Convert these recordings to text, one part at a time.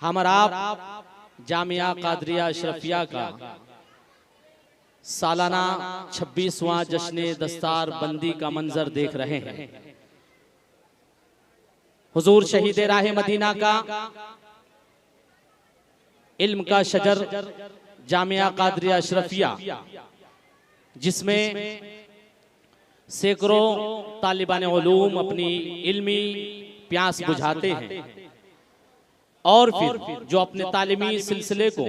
हमारा जामिया कादरिया अशरफिया का सालाना 26वां जश्न दस्तार बंदी का मंजर देख रहे हैं। हुजूर शहीद राह मदीना का इल्म का शजर जामिया कादरिया अशरफिया, जिसमें सैकड़ों तालिबान उलूम अपनी इल्मी प्यास बुझाते हैं और फिर जो अपने तालीमी सिलसिले को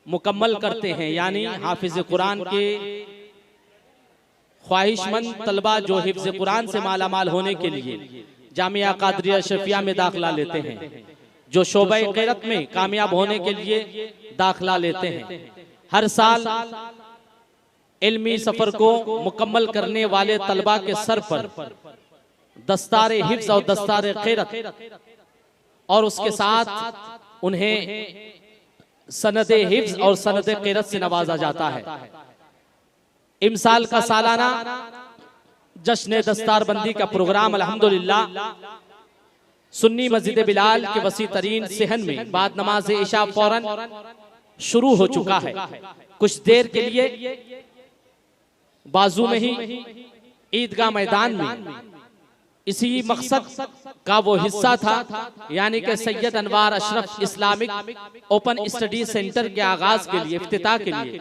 मुकम्मल करते हैं, यानी हाफिज कुरान के ख्वाहिशमंद तलबा जो हिफ्ज कुरान से मालामाल होने के लिए जामिया कादरिया अशरफिया में दाखिला लेते हैं, जो शोबे क़िरात में कामयाब होने के लिए दाखिला लेते हैं, हर साल इल्मी सफर को मुकम्मल करने वाले तलबा के सर पर दस्तार हिफ्ज और दस्तार क़िरात और उसके साथ उन्हें सनद हिफ्ज और सनद क़िरात से नवाजा जाता है। इमसाल का सालाना जश्न दस्तार बंदी का प्रोग्राम अल्हम्दुलिल्लाह सुन्नी मस्जिद बिलाल के वसी तरीन सहन में बाद नमाज इशा फौरन शुरू हो चुका है। कुछ देर के लिए बाजू में ही ईदगाह मैदान में इसी मकसद का वो हिस्सा था, यानी कि Syed Anwar Ashraf Islamic open study centre के आगाज के लिए, इफ्तिताह के लिए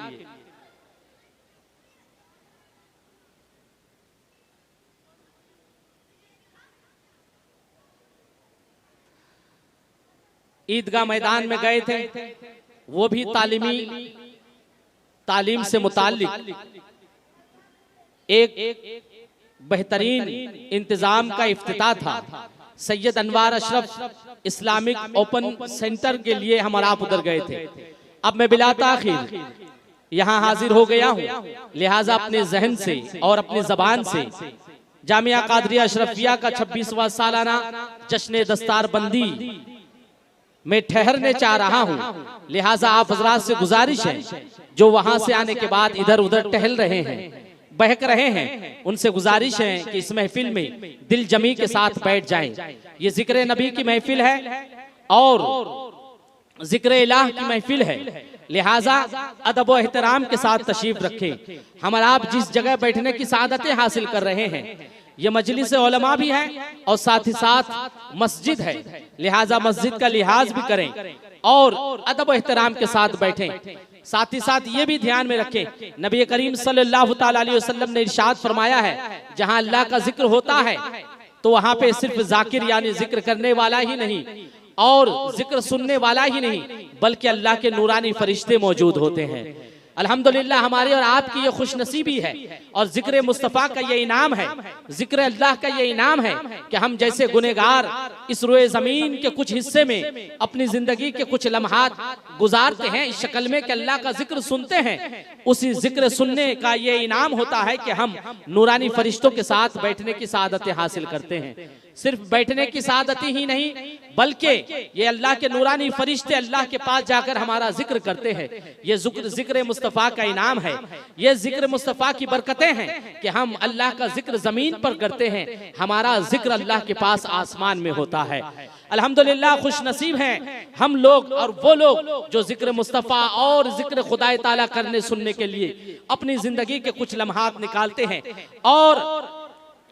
ईदगाह मैदान में गए थे। वो भी तालीम से मुताल्लिक एक बेहतरीन इंतजाम का इफ्तिताह था। Syed Anwar Ashraf Islamic open centre के लिए हम आप उधर गए थे। अब मैं बिला ताखिर यहाँ हाजिर हो गया हूँ, लिहाजा अपने जहन से और अपनी जबान से जामिया कादरिया अशरफिया का 26वां सालाना जश्न दस्तार बंदी मैं ठहरने चाह रहा हूँ। लिहाजा आप हजरात से गुजारिश है, जो वहां से आने के बाद इधर उधर टहल रहे हैं, बहक रहे हैं, उनसे गुजारिश है कि इस महफिल में दिल जमी के साथ बैठ जाएं। ये जिक्र नबी की महफिल है और जिक्र इलाह की महफिल है, लिहाजा अदब व एहतराम के साथ तशरीफ रखें। हम आप जिस जगह बैठने की सादतें हासिल कर रहे हैं, ये मजलिस उलमा भी है और साथ ही साथ मस्जिद है, लिहाजा मस्जिद का लिहाज भी करें और अदब व एहतराम के साथ बैठें। साथ ही साथ ये भी ध्यान में रखें, नबी करीम सल्लल्लाहु ताला अलैहि वसल्लम ने इरशाद फरमाया है, जहां अल्लाह का जिक्र होता है तो वहां पे सिर्फ जाकिर यानी जिक्र करने वाला ही नहीं और जिक्र सुनने वाला ही नहीं, बल्कि अल्लाह के नूरानी फरिश्ते मौजूद होते हैं। अल्हम्दुलिल्लाह हमारी और आपकी ये खुशनसीबी है और जिक्र मुस्तफ़ा का ये इनाम है, जिक्र अल्लाह का ये इनाम है कि हम जैसे गुनहगार इस रोए ज़मीन के कुछ हिस्से में अपनी जिंदगी के कुछ लम्हात गुजारते हैं इस शक्ल में कि अल्लाह का जिक्र सुनते हैं। उसी जिक्र सुनने का ये इनाम होता है कि हम नूरानी फरिश्तों के साथ बैठने की सादतें हासिल करते हैं। सिर्फ बैठने की सादत ही नहीं, बल्कि ये अल्लाह के नूरानी फरिश्ते अल्लाह के पास जाकर हमारा जिक्र करते हैं। ये जिक्र मुस्तफ़ा का इनाम है, ये जिक्र मुस्तफ़ा की बरकतें हैं कि हम अल्लाह का जिक्र जमीन पर करते हैं, हमारा जिक्र अल्लाह के पास आसमान में होता है। अल्हम्दुलिल्लाह खुश नसीब हैं हम लोग और वो लोग जो जिक्र मुस्तफ़ा और जिक्र खुदा ताला करने सुनने के लिए अपनी जिंदगी के कुछ लम्हात निकालते हैं और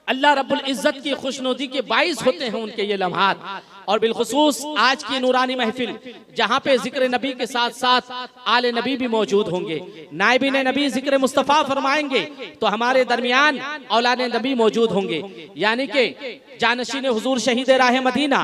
अल्लाह रब्बुल इज्जत की खुशनुदी के बाइस होते हैं उनके ये लम्हात। और बिलखुसूस आज की नूरानी महफिल जहाँ पे जिक्र नबी के साथ साथ आले नबी भी मौजूद होंगे, नायबीन नबी जिक्र मुस्तफ़ा फरमाएंगे तो हमारे दरमियान औलाद नबी मौजूद होंगे, यानी कि जानशीन हुजूर शहीद राह मदीना,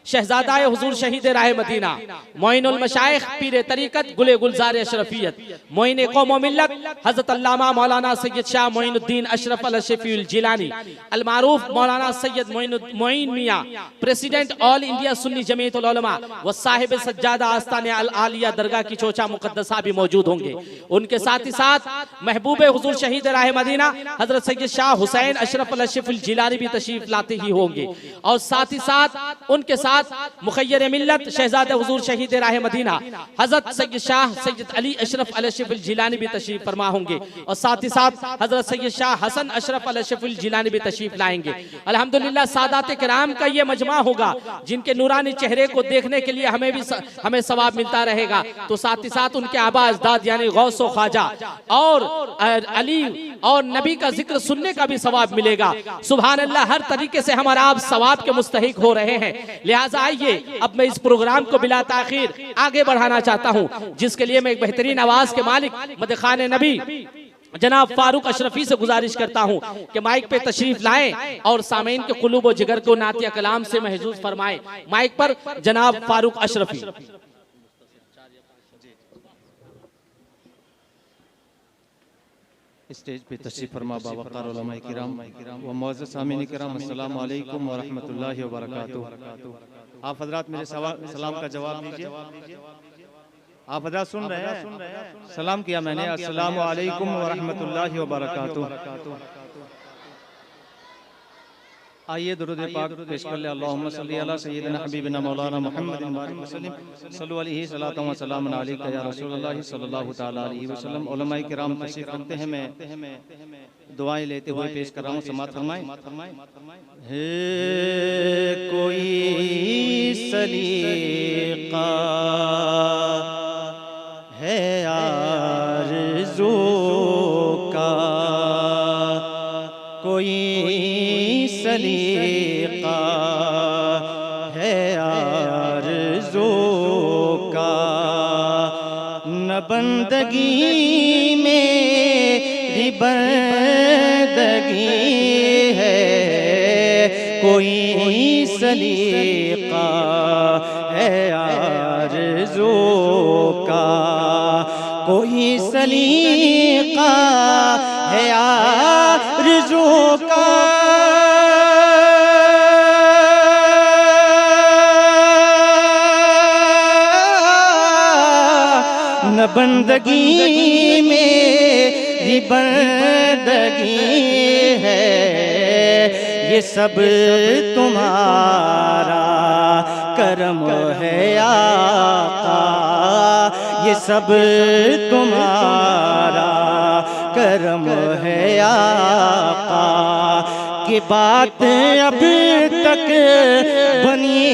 शहजादा हुजूर शहीद राह मदीना, मोइनुल मशाइख पीर तरीकत गुले गुलजार अशरफियत, मोइन कौम व मिल्लत हजरत अल्लामा मौलाना सैयद शाह मोइनुद्दीन अशरफ अल शफीउल जिलानी, अल मारूफ मौलाना Syed Moin Miyan, president all India Sunni Jamiatul Ulama व साहिब सज्जादा आस्ताने अल आलिया दरगाह की चोचा मुकद्दसा भी मौजूद होंगे। उनके साथ ही साथ महबूब हुजूर शहीद राह मदीना हजरत सैयद शाह हुसैन अशरफ अल शफीउल जिलानी भी तशरीफ लाते ही होंगे और साथ ही साथ उनके साथ साथ मुखय्यर मिल्लत शहजादे हुजूर शहीद राह मदीना हजरत सैयद शाह सैयद अली अशरफ अल-शिफिल जिलानी भी तशरीफ फरमा होंगे और साथ ही साथ हजरत सैयद शाह हसन अशरफ अल-शिफिल जिलानी भी तशरीफ लाएंगे। अल्हम्दुलिल्लाह सादात किराम का ये मजमा होगा जिनके नूरानी चेहरे को देखने के लिए हमें सवाब मिलता रहेगा। तो साथ ही साथ उनके आबा अजदाद यानी गौस व ख्वाजा और अली और नबी का जिक्र सुनने का भी सवाब मिलेगा। सुभान अल्लाह, हर तरीके से हमारा आप सवाब के मुस्तहिक हो रहे हैं। लिहाजा आइए अब मैं इस प्रोग्राम को बिला ताखीर आगे बढ़ाना चाहता हूं, जिसके लिए मैं एक बेहतरीन आवाज के मालिक मदखाने नबी जनाब फारूक अशरफी से गुजारिश करता हूं कि माइक पे तशरीफ लाएं और सामीन के कुलूब व जिगर को नातिया कलाम से महजूज फरमाएं। माइक पर जनाब फारूक अशरफी। स्टेज पे तशरीफ फरमा बावक़ार उलमाए किराम व मुअज़्ज़ज़ सामीन किराम, अस्सलामु अलैकुम व रहमतुल्लाहि व बरकातुहू। आप हज़रात मेरे सलाम का जवाब दीजिए। आप हज़रात सुन रहे हैं? सलाम किया मैंने, अस्सलामु अलैकुम व रहमतुल्लाहि व बरकातुहू। आइए दुरूद पाक पेश कर ले। अल्लाहुम्मा सल्ली अला सय्यिदिना हबीबिना मौलाना मुहम्मदिन बारिक वसल्लम सल्लल्लाहु अलैहि सल्लल्लाहु व सल्लम अलैका या रसूलल्लाह सल्लल्लाहु तआला अलैहि वसल्लम। उलमाए किराम तशरीफ रखते हैं, मैं दुआएं लेते हुए पेश कर रहा हूं, समाअत फरमाएं। है कोई सलीका है आरज़ू का, कोई सलीका है आरज़ू का, न बंदगी मेरी बंदगी है, कोई सलीका है आरज़ू का, कोई सलीका है आरज़ू का। न बंदगी मेरी बंदगी है, ये सब तुम्हारा करम है आका, ये सब तुम्हारा करम है आका। की बात अब तक बनी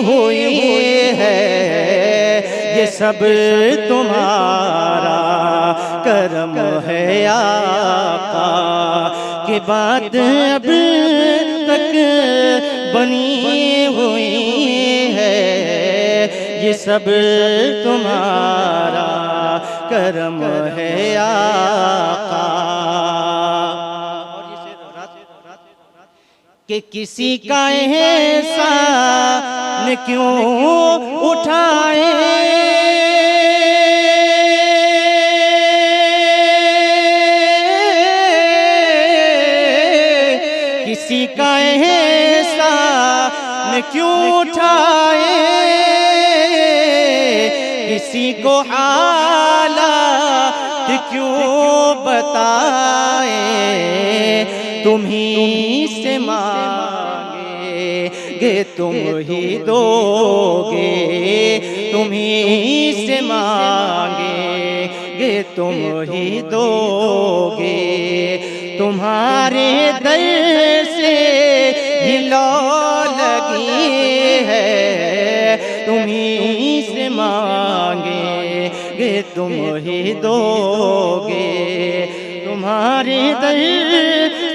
हुई है, ये सब तुम्हारा करम है आका। की बात अब तक बनी हुई है, ये सब तुम्हारा करम है आका। कि किसी का एहसान क्यों उठाए, किसी का एहसान क्यों उठाए, किसी को हालात क्यों बताए। तुम ही से मांगेंगे तुम ही दोगे, तुम ही से मांगेंगे तुम ही दोगे। तुम्हारे दर से ही लौ लगी है, तुम ही से मांगेंगे तुम ही दोगे। तुम्हारे दर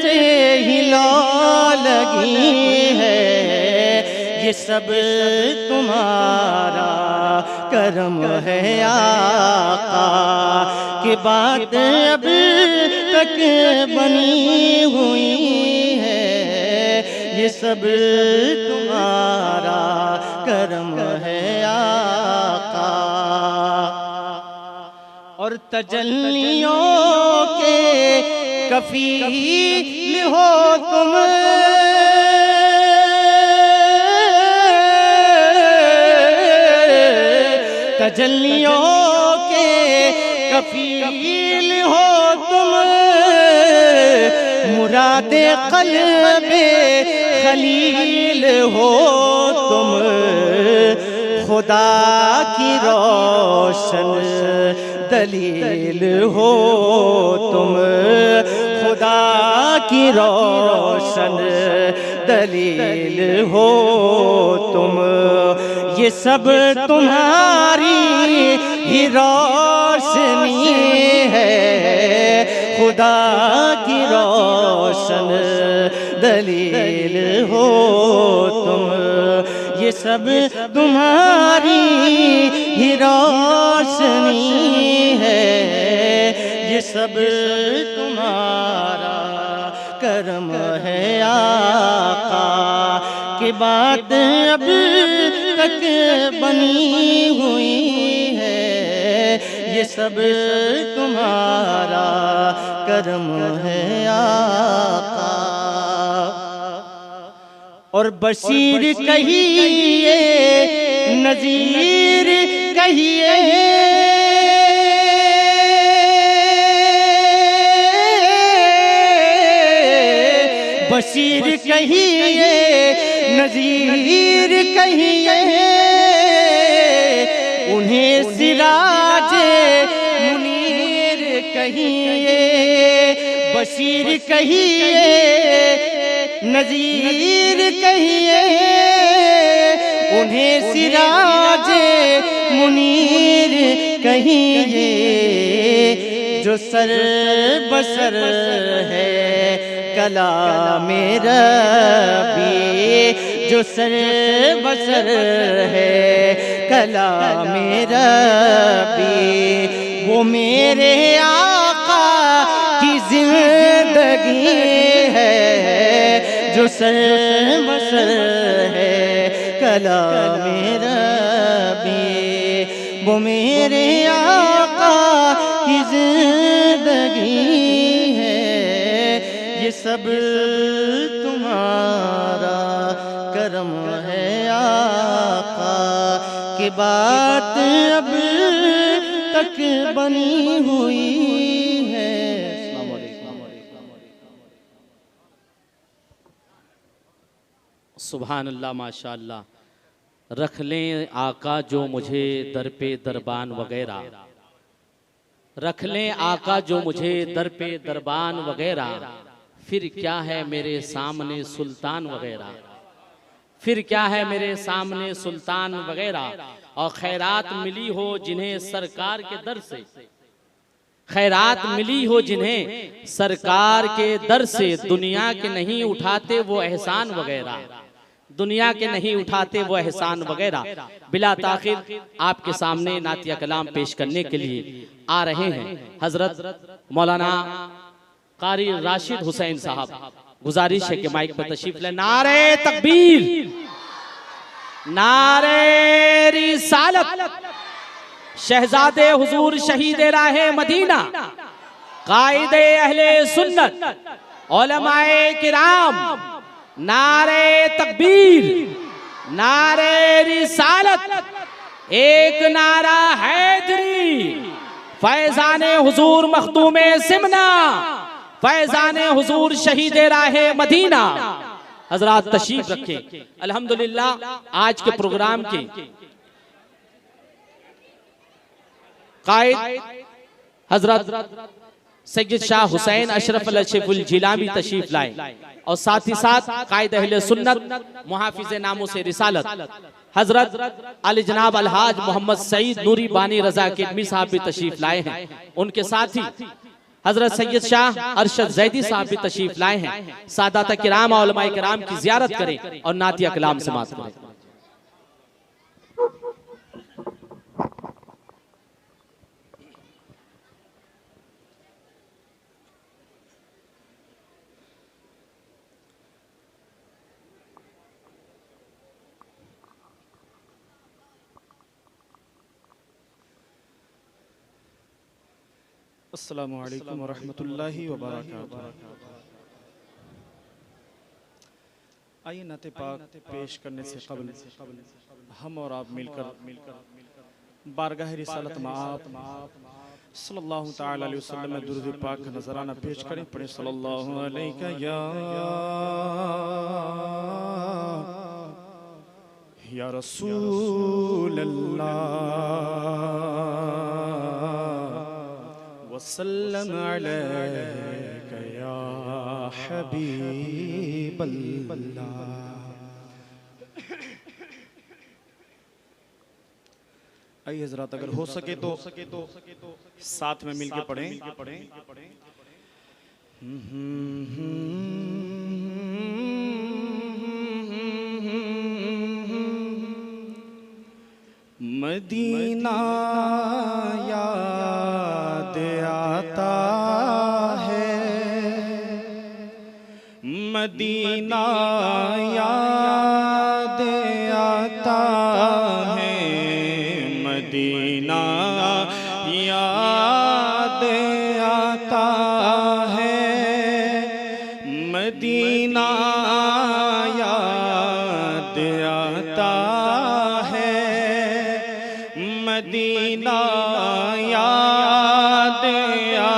से ही लौ लगी है, ये सब तुम्हारा करम है आका। की बात अब तक बनी हुई है, ये सब तुम्हारा करम है आका। और तजल्लियों के कफील हो तुम, तजल्लियों के कफील हो तुम। मुरादे क़ल्बे खलील हो तुम, खुदा की रोशन दलील हो तुम, खुदा की रोशन दलील हो तुम, ये सब तुम्हारी ही रोशनी है, खुदा की रोशन दलील हो तुम, ये सब तुम्हारी ही रोशनी है, ये सब तुम्हारा करम है आका, की बात अब तक बनी हुई है, ये सब तुम्हारा करम है आका। और बशीर कहिए नज़ीर कहिए, बशीर कहिए नज़ीर कहिए, उन्हें सिराजे मुनीर कहिए, बशीर कहिए नज़ीर कहिए, उन्हें सिराजे मुनीर कहिए, जो सर बसर है कलामे रब्बी, जो सर बसर है कलामे रब्बी, वो मेरे आका की जिंदगी है, जो सर बसर है कलामे रब्बी, वो मेरे आका की जिंदगी है, ये सब तुम्हारा करम है आका, की बात अब तक बनी हुई है। सुभान अल्लाह माशा अल्लाह। रख लें आका जो मुझे दर पे दरबान वगैरह, रख लें आका जो मुझे दर पे दरबान वगैरह, फिर क्या है मेरे सामने सुल्तान वगैरह, फिर क्या है मेरे सामने सुल्तान वगैरह। और खैरात मिली हो जिन्हें सरकार के दर से, खैरात मिली हो जिन्हें सरकार के दर से, दुनिया के नहीं उठाते वो एहसान वगैरह, दुनिया के नहीं उठाते वो एहसान वगैरह। बिला ताखिर आपके सामने नातिया कलाम पेश करने के लिए आ रहे हैं हजरत मौलाना कारी राशिद हुसैन साहब। गुजारिश है कि माइक पर तशरीफ ले। नारे तकबीर, नारे रिसालत, शहजादे हुजूर शहीदे राहे मदीना, कायदे अहले सुन्नत, उलमाए किराम, नारे तकबीर, नारे रिसालत, एक नारा हैदरी, फैजाने हुजूर मखदूमे सिमना, फैजाने हुजूर शहीदे राहे मदीना। हजरात तशरीफ रखें। अल्हम्दुलिल्लाह आज के प्रोग्राम के कायद हजरत सैयद शाह हुसैन अशरफ अल जिलामी तशरीफ लाए और साथ ही साथ कायद अहले सुन्नत मुहाफिज नामों से रिसालत हजरत अली जनाब अलहाज मोहम्मद सईद नूरी बानी रजा किडमी साहब भी तशरीफ लाए हैं। उनके साथ ही हजरत सैयद शाह अरशद जैदी साहब भी तशरीफ लाए हैं। सादात किराम और उलमाए किराम की जियारत करें और नातिया कलाम समाअत करें। अस्सलामु अलैकुम वरहमतुल्लाहि वबरकातुहू। आइए नाते पाक पेश करने से कबल हम और आप मिलकर बारगाह रिसालत माप सल्लल्लाहु तआला अलैहि वसल्लम में दुरूद पाक का नजराना पेश करें। पढ़े सल्लल्लाहु अलैका या या रसूल अल्लाह वसल्लम अलैका या हबीब अल्लाह। आइए हजरात, अगर हो सके तो साथ में मिलके पढ़ें। मदीना याद आता है, मदीना याद आता है, मदीना याद आता है, मदीना याद आता है, मदीना याद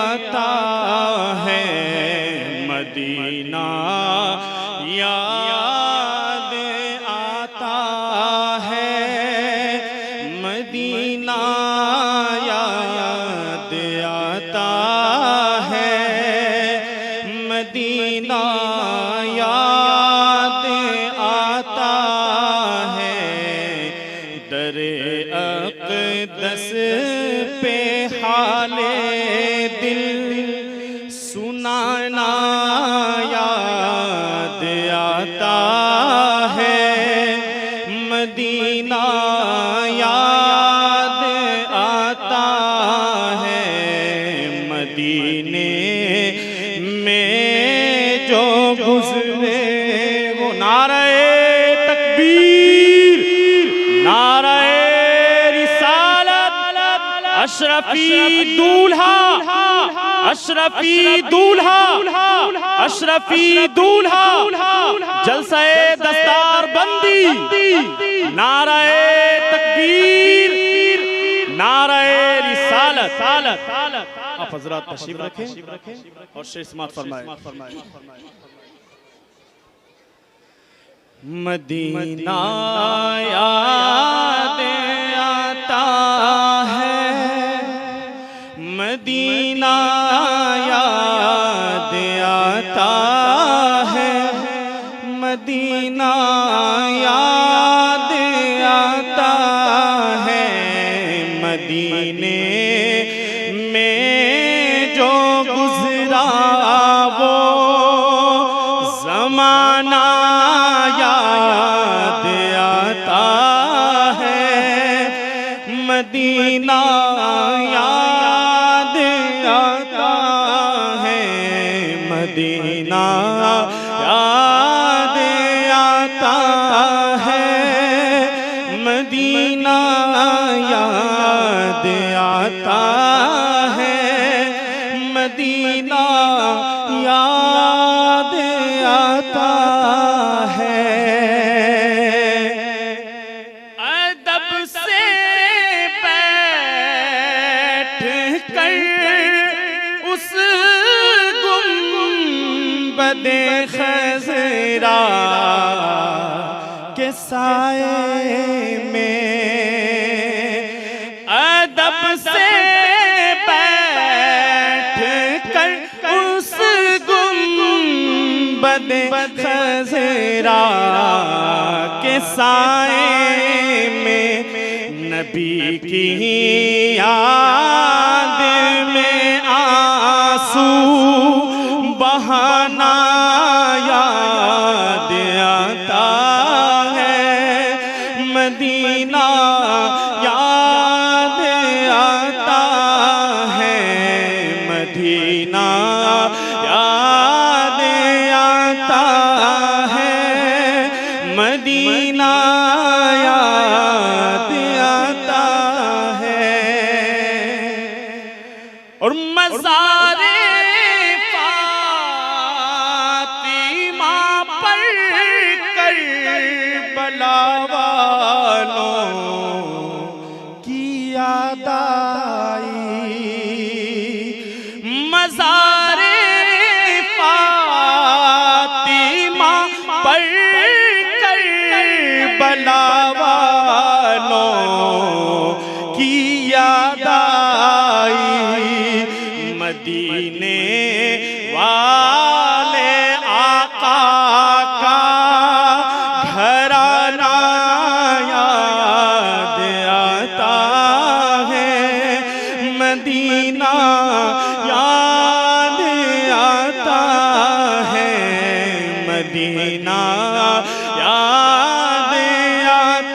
आता है, मदीना याद आता है, मदीना याद आता है, मदीना याद आता है, दरे अक़दस पे हाले दिल सुनाना याद आता है, मदीना याद आता है, मदीने में जो गुज़रे वो नारे तकबीर, नारे रिसालत, अशरफी दूल्हा, अशरफी दूल्हा, अशरफी दूल्हा, जलसाए दस्तार बंदी, नारे तकबीर, नारे रिसालत। आप हजरात तशरीफ रखें और शेर समाअत फरमाएं। मदीना याद आता है, मदीना याद आता है, मदीना याद आता है, मदीने में जो गुज़रा वो ज़माना याद आता है, मदीना याद आता है, मदीना याद आता है, मदीना याद आता है, मदीना याद आता है। अदब से बैठ कर उस गुंबदे खज़रा के साए में, अदब से बैठ कर उस गुंबदे खज़रा के साए में, नबी की याद में आंसू बहाना याद आता है, मदीना याद आता है, मदीना याद आता है, मदीना याद आता है। और मज़ारे फातिमा पर करबला वालों की याद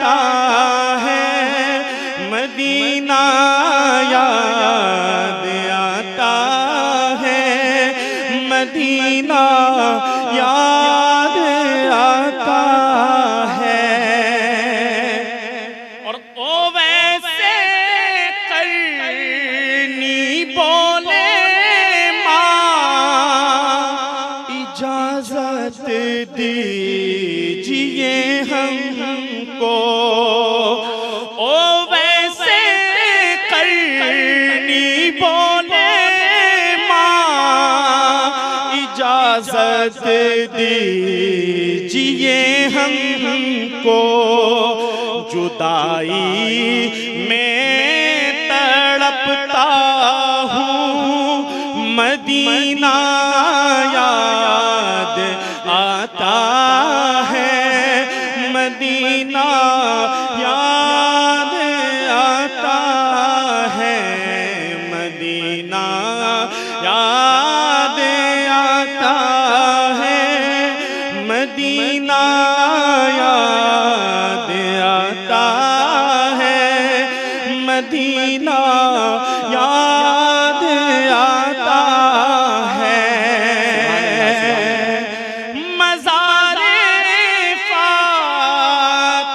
आता है, मदीना याद आता है, मदीना याद आता है। और ओ वैसे करनी बोले माँ, इजाजत दीजिए हमको। ओ वैसे करनी बोले माँ, इजाजत दीजिए हमको। जुदाई में तड़पता हूँ, मदीना याद आता है, मदीना याद आता है, मदीना याद आता है, मदीना याद आता है, मदीना याद आता है। मज़ारे फातिमा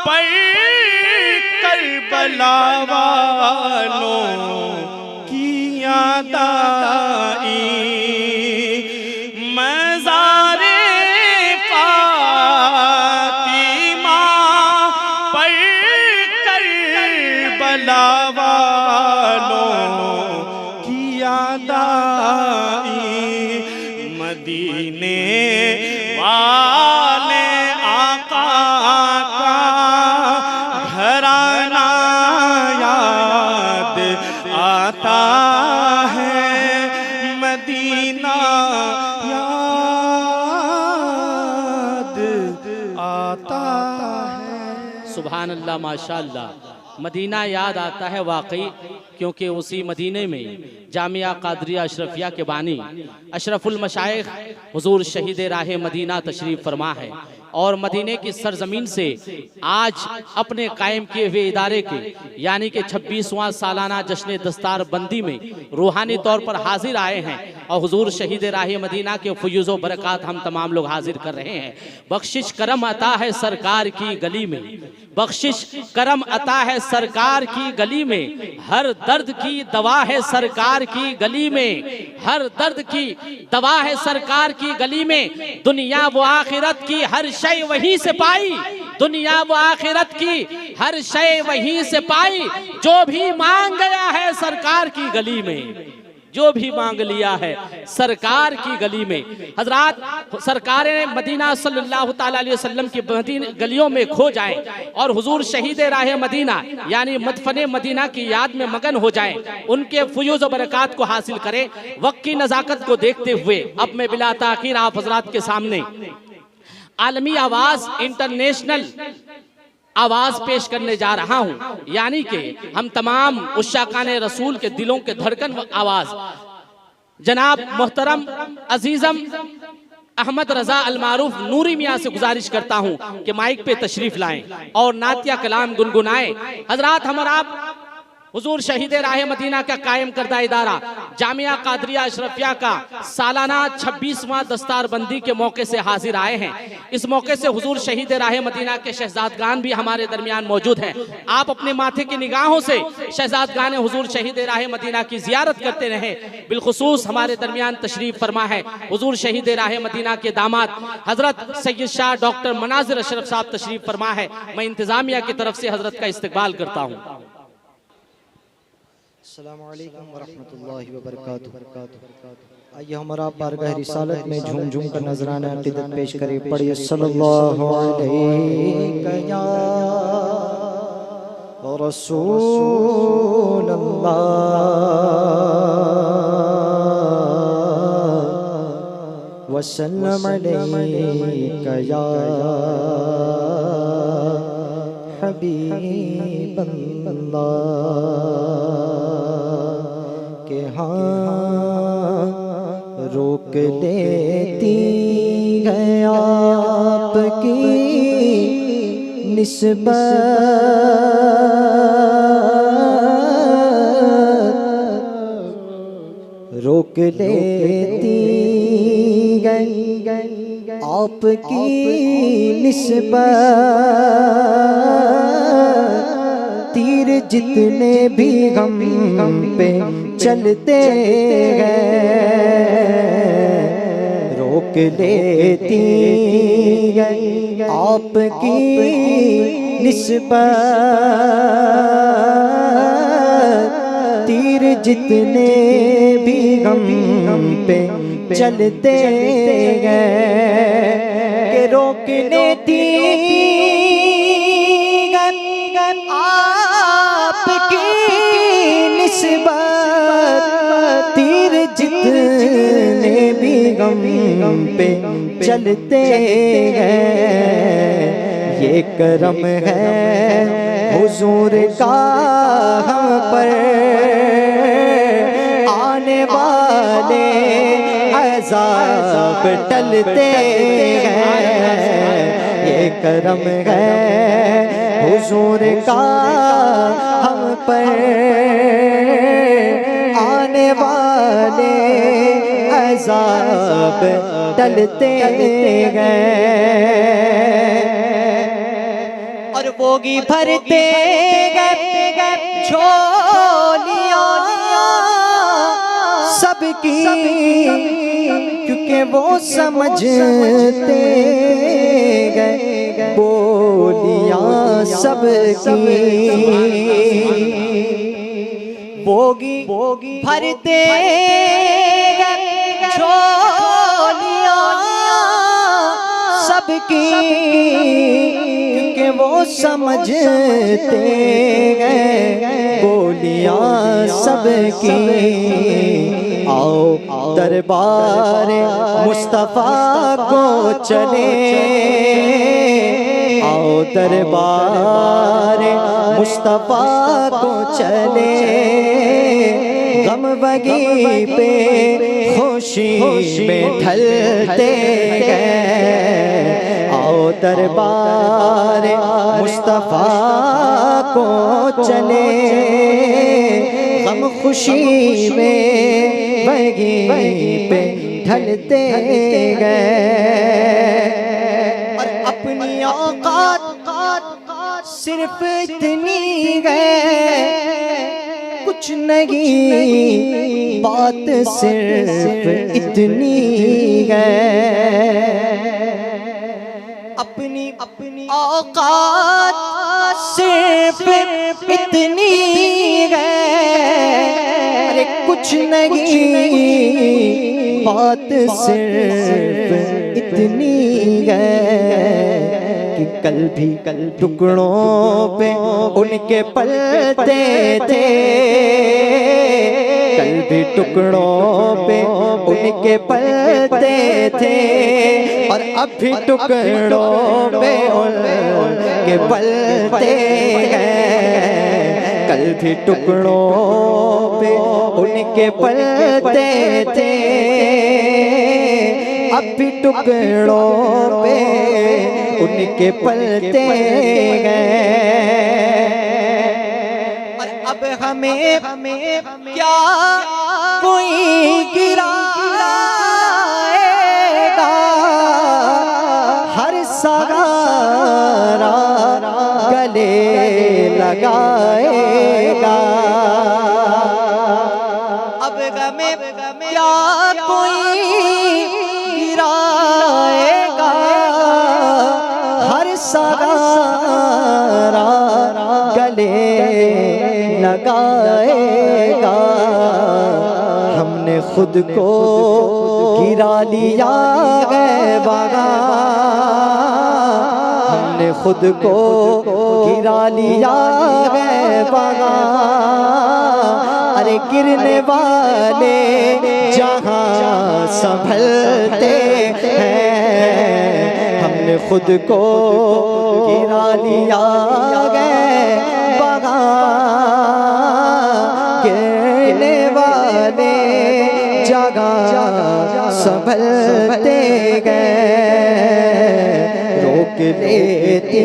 पर करबला वालों की याद आई, मज़ारे फातिमा पर करबला वालों की याद आई। मदीने वाले आका का घराना याद आता है, मदीना याद आता है। सुभान अल्लाह, माशाअल्लाह। मदीना याद आता है वाकई, क्योंकि उसी मदीने में जामिया कादरिया अशरफिया के बानी अशरफुल मशाइख हुजूर शहीद राह मदीना तशरीफ फरमा है। और मदीने की सरजमीन से आज अपने कायम किए हुए इदारे के यानी कि 26वां सालाना जश्न दस्तार बंदी में रूहानी तौर पर हाजिर आए हैं। और हुजूर शहीद राह मदीना के फयूज़ो बरक़ात हम तमाम लोग हाजिर कर रहे हैं। बख्शिश करम अता है सरकार की गली में, बख्शिश करम अता है सरकार की गली में, हर दर्द की दवा है सरकार की गली में, हर दर्द की दवा है सरकार की गली में। दुनिया व आखिरत की हर शय वहीं से पाई, दुनिया व आखिरत की हर शय वहीं से पाई। जो भी मांग गया है सरकार की गली में, जो भी मांग लिया है सरकार की गली में। हजरात, सरकार मदीना सल्लल्लाहु ताला अलैहि वसल्लम की गलियों में खो जाए और हुजूर शहीद राह मदीना यानी मदफन मदीना की याद में मगन हो जाए, उनके फयूज़ व बरक़ात को हासिल करें। वक्त की नज़ाकत को देखते हुए अब मैं बिला ताख़ीर आप हजरात के सामने आलमी आवाज इंटरनेशनल आवाज पेश करने जा रहा हूं, यानी कि हम तमाम उश्शाकाने रसूल के दिलों के धड़कन आवाज जनाब मोहतरम अजीजम अहमद रजा अल मारूफ नूरी मियाँ से गुजारिश करता हूं कि माइक पे तशरीफ लाएं और नातिया कलाम गुनगुनाएं। हजरात, हमारा हुजूर शहीद राह मदीना का कायम करदा इदारा जामिया कादरिया अशरफिया का सालाना 26वां दस्तारबंदी के मौके से हाजिर आए हैं। इस मौके से हुजूर शहीद राह मदीना के शहजादगान भी हमारे दरमियान मौजूद हैं। आप अपने माथे की निगाहों से शहजादगान हुजूर शहीद राह मदीना की जियारत करते रहें। बिलखुसूस हमारे दरमियान तशरीफ फरमा है हुजूर शहीद राह मदीना के दामाद हजरत सैयद शाह डॉक्टर मनाजिर अशरफ साहब तशरीफ फरमा है। मैं इंतजामिया की तरफ से हजरत का इस्तकबाल करता हूँ। अस्सलामु अलैकुम वरहमतुल्लाहि वबरकातुहू। आइए हमारा बारगाह रिसालत में झूम झूम कर नजराना अक़ीदत पेश करें। पढ़िए सल्लल्लाहु अलैहि या रसूल अल्लाह वसल्लम अलैका या हबीब अल्लाह। के हाँ रोक लेती है आपकी निस्बत रोक लेती गई आपकी निस्बत तीर जितने भी हम पे चलते गए रोक लेती गई आपकी निस्बत तीर जितने भी हम पे चलते गए के रोक लेती आपकी निस्बत तीर जितने भी हम पे चलते गए ये करम है हुजूर का हम पर आने वाले अज़ाब टलते हैं ये करम है हुजूर का हम पर आने वाले अज़ाब टलते गए और बोगी भरते गए झोलियां सबकी क्योंकि वो समझते गए बोलियां सबकी बोगी भरते झोलियां सबकी क्योंकि वो समझते गए बोलियां सबकी आओ दरबार मुस्तफा को चले आओ दरबार मुस्तफा को चले गम बगी पे खुशी में ढलते गए आओ दरबार मुस्तफा को चले गम खुशी में बगी पे ढलते गए और अपनी औकात सिर्फ इतनी गए कुछ नहीं बात सिर्फ इतनी गए अपनी औकात सिर्फ इतनी गए अरे कुछ नहीं बात सिर्फ इतनी गए कि कल टुकड़ों पे उनके पलते थे कल भी टुकड़ों पे उनके पलते थे और अब भी टुकड़ों पे उनके पलते हैं कल भी टुकड़ों पे उनके पलते थे अब भी टुकड़ों पे उनके पलते गए और अब हमें क्या कोई गिराएगा हर सहारा गले लगाएगा अब हमें क्या कोई गिराएगा हर सहारा गले लगाएगा हमने खुद को गिरा लिया है बागा हमने खुद को गिरा लिया है बागा अरे गिरने वाले जहाँ संभलते हैं हमने खुद को गिरा लिया गए बगा गिरने वाले जगह संभलते गए रोक लेती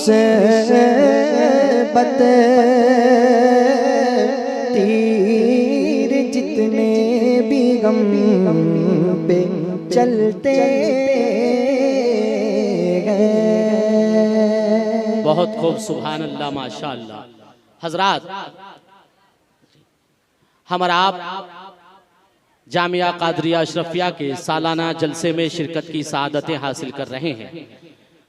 मुसीबत तीर जितने भी गम पे चलते हैं। बहुत खूब, सुभान अल्लाह, माशा अल्लाह। हजरात, हमारा आप जामिया कादरिया अशरफिया के सालाना जलसे में शिरकत की सआदतें हासिल कर रहे हैं।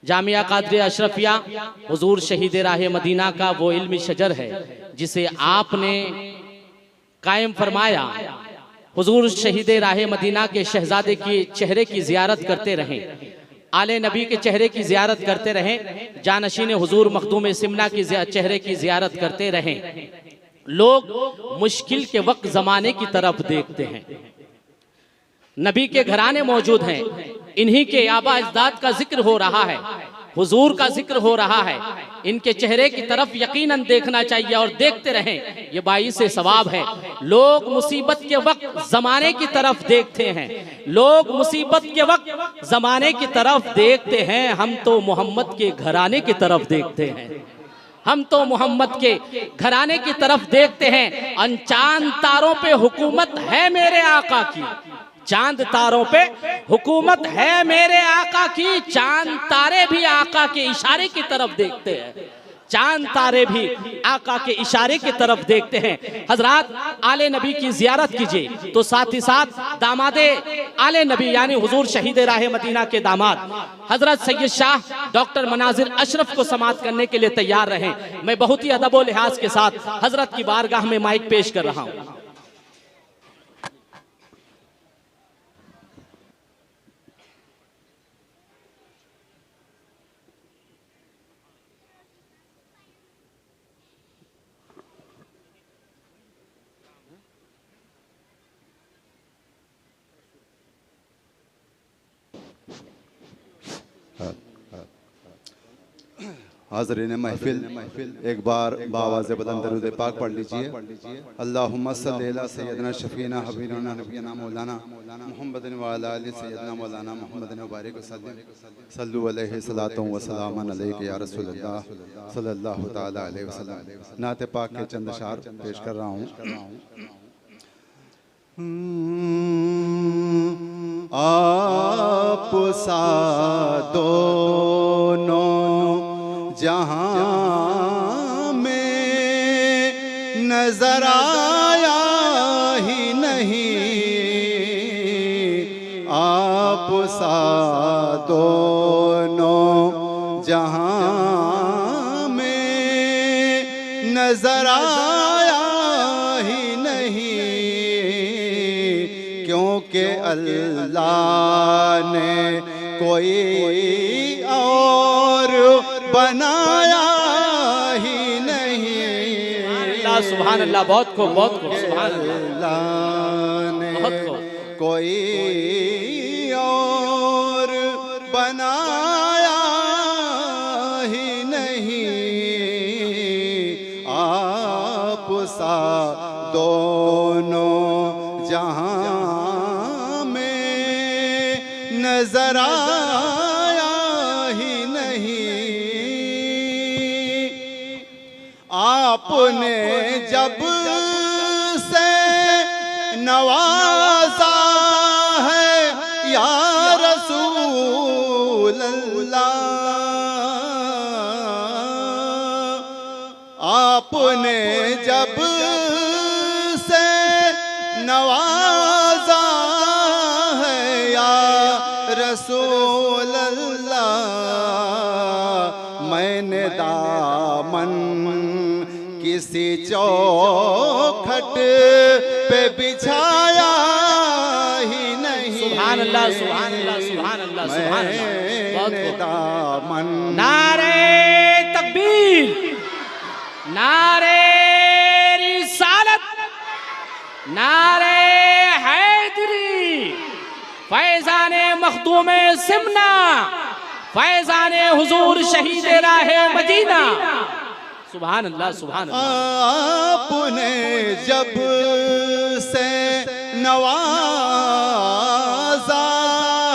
जामिया कादरिया अशरफिया हुजूर शहीद राह मदीना का वो इल्मी शजर है जिसे आपने कायम फरमाया। हुजूर शहीद राह मदीना के शहजादे के चेहरे की जियारत करते रहें, आले नबी के चेहरे की जियारत करते रहें, जानशीन हुजूर मखदूम सिमना की चेहरे की जियारत करते रहें। लोग मुश्किल के वक्त जमाने की तरफ देखते हैं। नबी के घराने मौजूद हैं, इन्हीं के आबा अजदाद का जिक्र हो रहा है, हुजूर का जिक्र हो रहा है। इनके चेहरे की तरफ यकीनन देखना चाहिए और देखते रहें, ये बाइस सवाब है। लोग मुसीबत के वक्त जमाने की तरफ देखते हैं, लोग मुसीबत के वक्त जमाने की तरफ देखते हैं। हम तो मोहम्मद के घराने की तरफ देखते हैं, हम तो मोहम्मद के घराने की तरफ देखते हैं। चांद तारों पे हुकूमत है मेरे आका की, चांद तारों पे हुकूमत है मेरे आका की। चांद तारे भी आका के इशारे की तरफ देखते हैं, चांद तारे भी आका के इशारे की तरफ देखते हैं। हजरात, आले नबी की जियारत कीजिए तो साथ ही साथ दामादे आले नबी यानी हुजूर शहीद राह मदीना के दामाद हजरत सैयद शाह डॉक्टर मनाजिर अशरफ को समाअत करने के लिए तैयार रहें। मैं बहुत ही अदब और लिहाज के साथ हजरत की बारगाह में माइक पेश कर रहा हूँ। हाज़रीन महफिल, एक बार बावाज़ बुलंद दरूद पाक पढ़ लीजिए। अल्लाहुम्मा सल्ली अला सय्यदना शफीना हबीबना नबीना मौलाना मुहम्मदिन व अला आलि सय्यदना मौलाना मुहम्मदिन व बारिक वसल्लम सल्लु अलैहि सलातु व सलामन अलैका या रसूलल्लाह सल्लल्लाहु तआला अलैहि वसल्लम। नात पाक के चंद अशार पेश कर रहा हूँ। आप सा दोनों जहां में नजर आया ही नहीं, आप सा दोनों जहां में नजर आया ही नहीं, क्योंकि अल्लाह ने कोई और बनाया ही नहीं। अल्लाह सुभान अल्लाह, बहुत खूब, बहुत खूब, सुभान अल्लाह ने बहुत खूब। कोई और बनाया ही नहीं, आप सा दोनों जहां में नजर आया ही नहीं। आपने जब से नवाजा है या रसूल अल्लाह, आपने जब से नवाजा है या रसूल अल्लाह, मैंने दामन किसी चौखट पे बिछाया ही नहीं। सुभान अल्लाह, सुभान अल्लाह, सुभान अल्लाह, सुभान अल्लाह, बहुत खूब। दामन नारे तकबीर, नारे रिसालत, नारे हैदरी, फैजाने मखदूमे सिमना, फैजाने हुजूर शहीद राह मदीना। सुभान अल्लाह, सुभान अल्लाह। आपने जब से नवाजा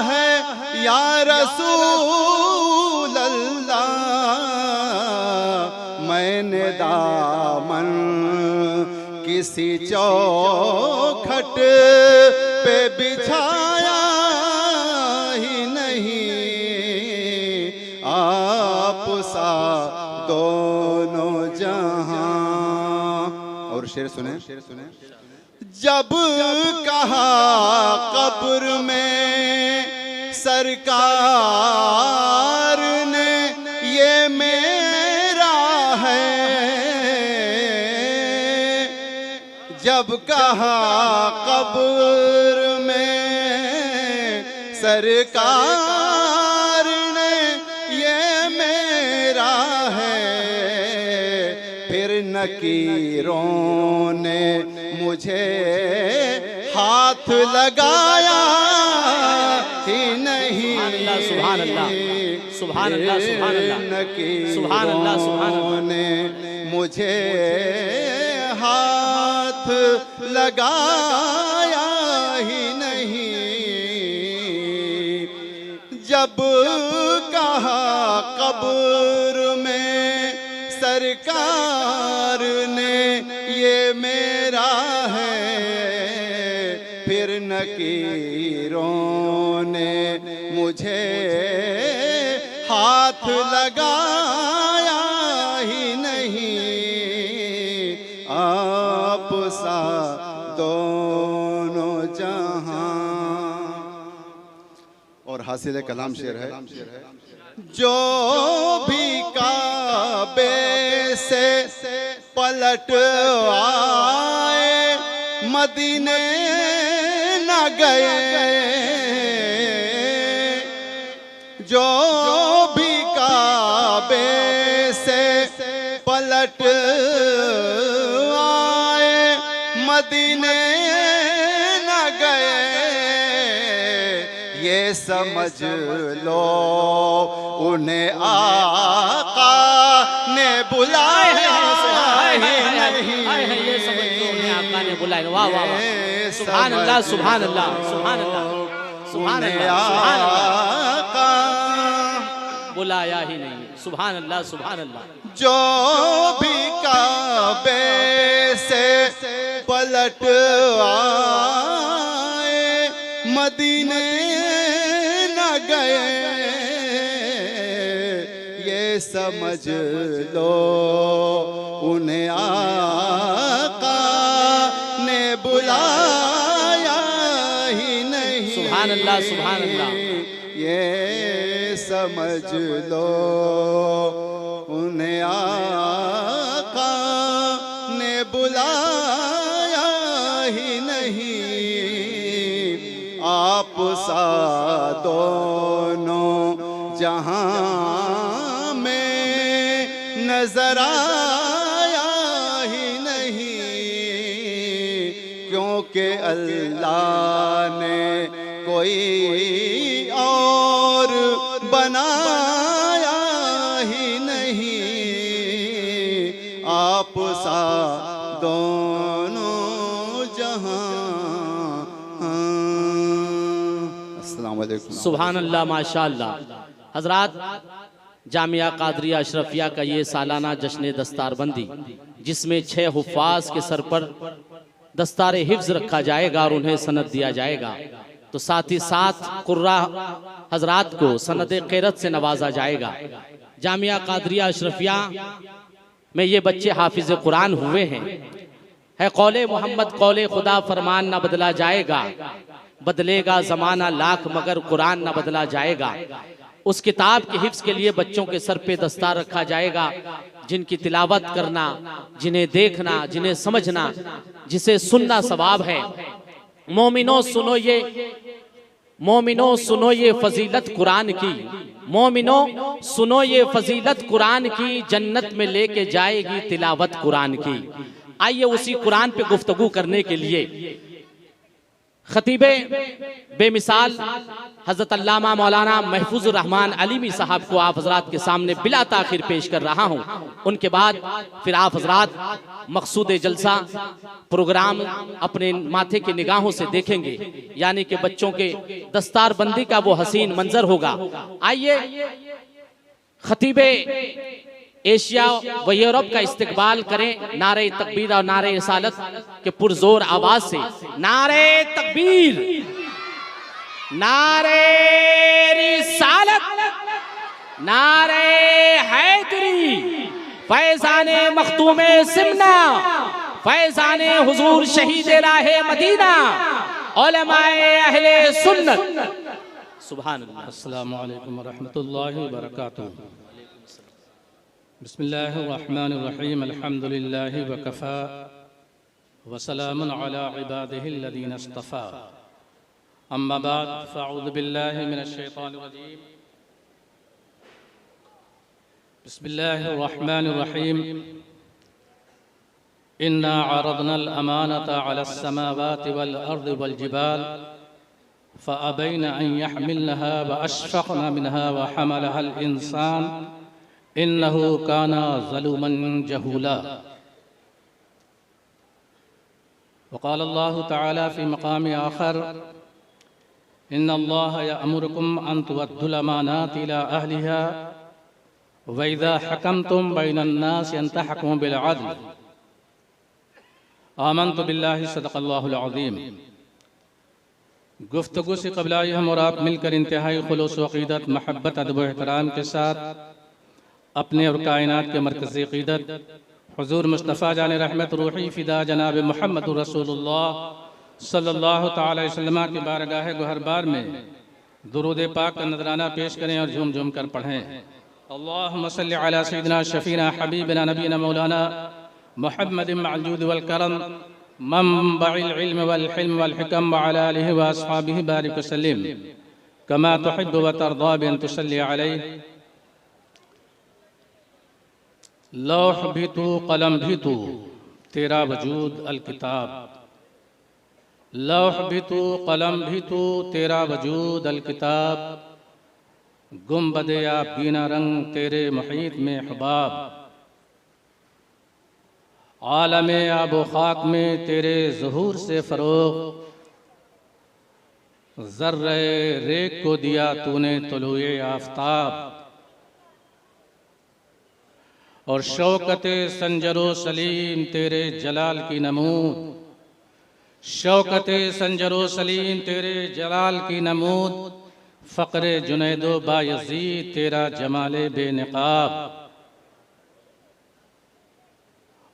है या रसूल अल्लाह, दामन किसी चौखट पे बिछाया ही नहीं, आप सा दोनों जहां। और शेर सुने, जब कहा कब्र में सरकार ने ये मेरा है, जब कहा कब्र में सरकार ने ये मेरा है, फिर नकीरों ने मुझे हाथ लगाया ही नहीं। सुभान अल्लाह, सुभान अल्लाह, सुभान अल्लाह, सुभान अल्लाह, सुभान अल्लाह ने मुझे हाथ लगाया ही नहीं, जब कहा कब्र में सरकार ने ये मेरा है, फिर नकीरों ने मुझे हाथ लगाया ही नहीं, आप सा दोनों जहां। और हासिल कलाम शेर है, जो भी काबे से पलट आए मदीने न गए, जो भी काबे से पलट आए मदीने न गए, ये समझ लो उन्हें आका ने बुलाया नहीं, ये समझ लो उन्हें आका ने बुलाया। वाह वाह वाह, सुभान अल्लाह, सुभान अल्लाह, सुभान अल्लाह, सुभान अल्लाह, सुभान अल्लाह, बुलाया ही नहीं। सुभान अल्लाह, सुभान अल्लाह। जो भी काबे से पलट आए मदीने न गए, ये समझ लो उन्हें आका ने बुलाया ही नहीं। सुभान अल्लाह, सुभान अल्लाह। ये समझ लो उन्हें आका ने बुलाया ही नहीं, आप सा दोनों जहां में नजर आया ही नहीं, क्योंकि अल्लाह ने कोई और बनाया ही नहीं, आप सा दोनों जहां। अस्सलाम वालेकुम। सुभान अल्लाह, माशाअल्लाह। हजरात, जामिया कादरिया अशरफिया का ये सालाना जश्न दस्तारबंदी, जिसमें 6 हुफ़ाज़ के सर पर दस्तार हिफ्ज़ रखा जाएगा और उन्हें सनद दिया जाएगा, तो साथ ही साथ कुर्रा हजरात को सनद क़ैरत से नवाजा जाएगा। जामिया कादरिया अशरफिया में ये बच्चे हाफिज़ कुरान हुए हैं। है कौले मोहम्मद कौले खुदा, फरमान न बदला जाएगा, बदलेगा ज़माना लाख मगर कुरान न बदला जाएगा। उस किताब के हिफ्ज़ के लिए बच्चों के सर पे दस्तार रखा जाएगा, जिनकी तिलावत करना, जिन्हें देखना, जिन्हें समझना, जिसे सुनना सवाब है। मोमिनो सुनो ये, मोमिनो सुनो ये फजीलत कुरान की, मोमिनो सुनो ये फजीलत कुरान की, जन्नत में लेके जाएगी तिलावत कुरान की। आइए उसी कुरान पे गुफ्तगू करने के लिए खतीबे बेमिसाल हज़रत अल्लामा मौलाना महफूजुर रहमान अलीमी साहब को आप हजरात के सामने बिला ताखिर पेश कर रहा हूँ। उनके बाद फिर आप हजरात मकसूद जलसा प्रोग्राम अपने माथे की निगाहों से देखेंगे, यानी कि बच्चों के दस्तारबंदी का वो हसीन मंजर होगा। आइए खतीबे एशिया व यूरोप का इस्तकबाल करें नारे तकबीर और नारे रिसालत के पुरजोर आवाज से। नारे तकबीर, नारे रिसालत, नारे हैदरी, फैजाने मखदूमे सिमना, फैजाने हुजूर शहीद राहे मदीना, उलमाए अहले सुन्नत। सुभान अल्लाह। अस्सलामु अलैकुम व रहमतुल्लाहि व बरकातुहू। बिस्मिल्लाहिर रहमानिर रहीम। अल्हम्दुलिल्लाहि व कफ़ा व सलामुन अला इबादिहिल्लज़ीना इस्तफ़ा। अम्मा बाद फ़अऊज़ु बिल्लाहि मिनश शैतानिर रजीम। बिस्मिल्लाहिर रहमानिर रहीम। इन्ना अरदनल अमानता अलस समावाति वल अर्दि वल जिबाल फ़अबैन अन यहमिलनहा व अशफ़क़न मिनहा व हमलहल इंसान इन्नहु काना ज़लूमन जहूला। वक़ाल अल्लाहु तआला फ़ी मक़ाम आख़र इन्नल्लाह यअमुरुकुम अन तुअद्दुल अमानाति इला अहलिहा व इज़ा हकमतुम बैनन नास अन तहकुमू बिल अद्ल। आमन्तु बिल्लाहि सदक़ल्लाहुल अज़ीम। गुफ्तगू से क़ब्ल हम और आप मिलकर इंतहाई खुलूस व अक़ीदत, महब्बत, अदब व एहतराम के साथ अपने और कायनात के मरकज़ी अक़ीदत हुज़ूर मुस्तफ़ा जान रहमत रूही फ़िदा जनाब मुहम्मदुर रसूलुल्लाह सल्लल्लाहु तआला अलैहि वसल्लम की बारगाह गुहरबार में दुरूद पाक का नजराना पेश करें और झूम झूम कर पढ़ें। अल्लाहुम्मा सल्लि अला सय्यिदिना शफ़ीना हबीबिना नबीना मौलाना मुहम्मदिन मअल जूद वल करम मंबइल इल्म वल हिल्म वल हिकम व अला आलिहि व अस्हाबिहि बारिक वसल्लिम कमा तुहिब्बु व तर्दा बिअन तुसल्ली अलैहि। लौह भी तू, कलम भी तू, तेरा वजूद अल किताब। लौह भी तू, कलम भी तू, तेरा वजूद अल किताब। गुंबदे आबगीना रंग तेरे मुहीत में हुबाब। आलमे आबो खाक में तेरे ज़ुहूर से फ़रोग़। ज़र्रे रेख को दिया तूने तुलूए आफ़ताब। और शौकते संजरो सलीम तेरे जलाल की नमूद। शौकते संजरो सलीम तेरे जलाल की नमूद। फ़क़्रे जुनैदो बायज़ीद तेरा जमाले बेनक़ाब।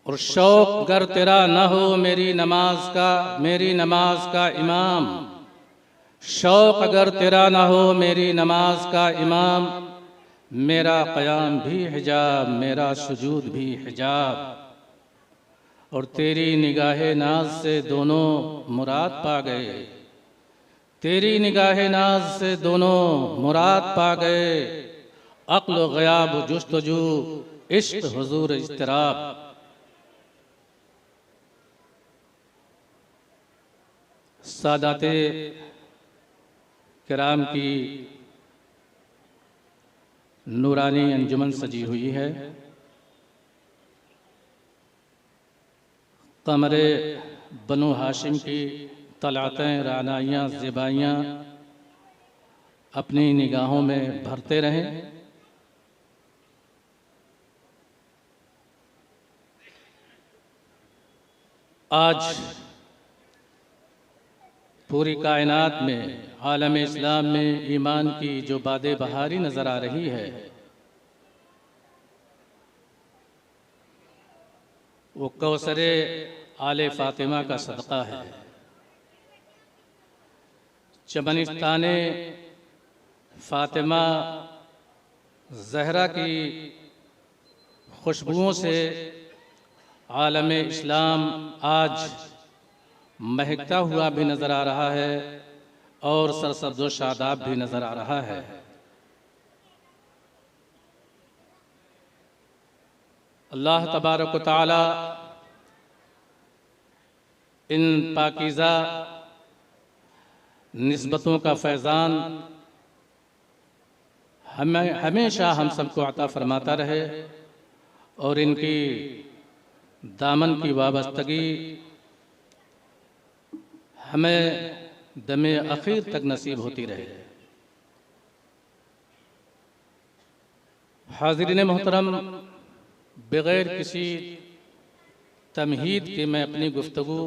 और शौक़ गर तेरा न हो मेरी नमाज का इमाम। शौक़ अगर तेरा न हो मेरी नमाज का इमाम। मेरा क़याम भी हिजाब, मेरा सुजूद भी हिजाब। और तेरी निगाहे नाज से दोनों मुराद पा गए। तेरी निगाहे नाज से दोनों मुराद पा गए। अक्ल ग़याब जुस्तजू इश्क़ हुज़ूर इज़्तिराब। सादाते किराम की नूरानी अंजुमन सजी हुई है। कमरे बनु हाशिम की तलातें, रानाइयाँ, ज़िबाइयाँ अपनी निगाहों में भरते रहें। आज पूरी कायनात में, आलम इस्लाम में ईमान की जो बादे बहारी नज़र आ रही है, वो कौसरे आले फ़ातिमा का सदक़ा है। चमनिस्ताने फ़ातिमा ज़हरा की खुशबुओं से आलम इस्लाम आज महकता हुआ भी नज़र आ रहा है और सरसब्ज़ शादाब भी नज़र आ रहा है। अल्लाह तबारक व तआला इन पाकीज़ा निस्बतों का फैज़ान हमेशा हम सबको अता फरमाता रहे और इनकी दामन की वाबस्तगी हमें दमे आखिर तक नसीब होती रहे। हाज़िरीन मोहतरम, बग़ैर किसी तमहीद के मैं अपनी गुफ्तगू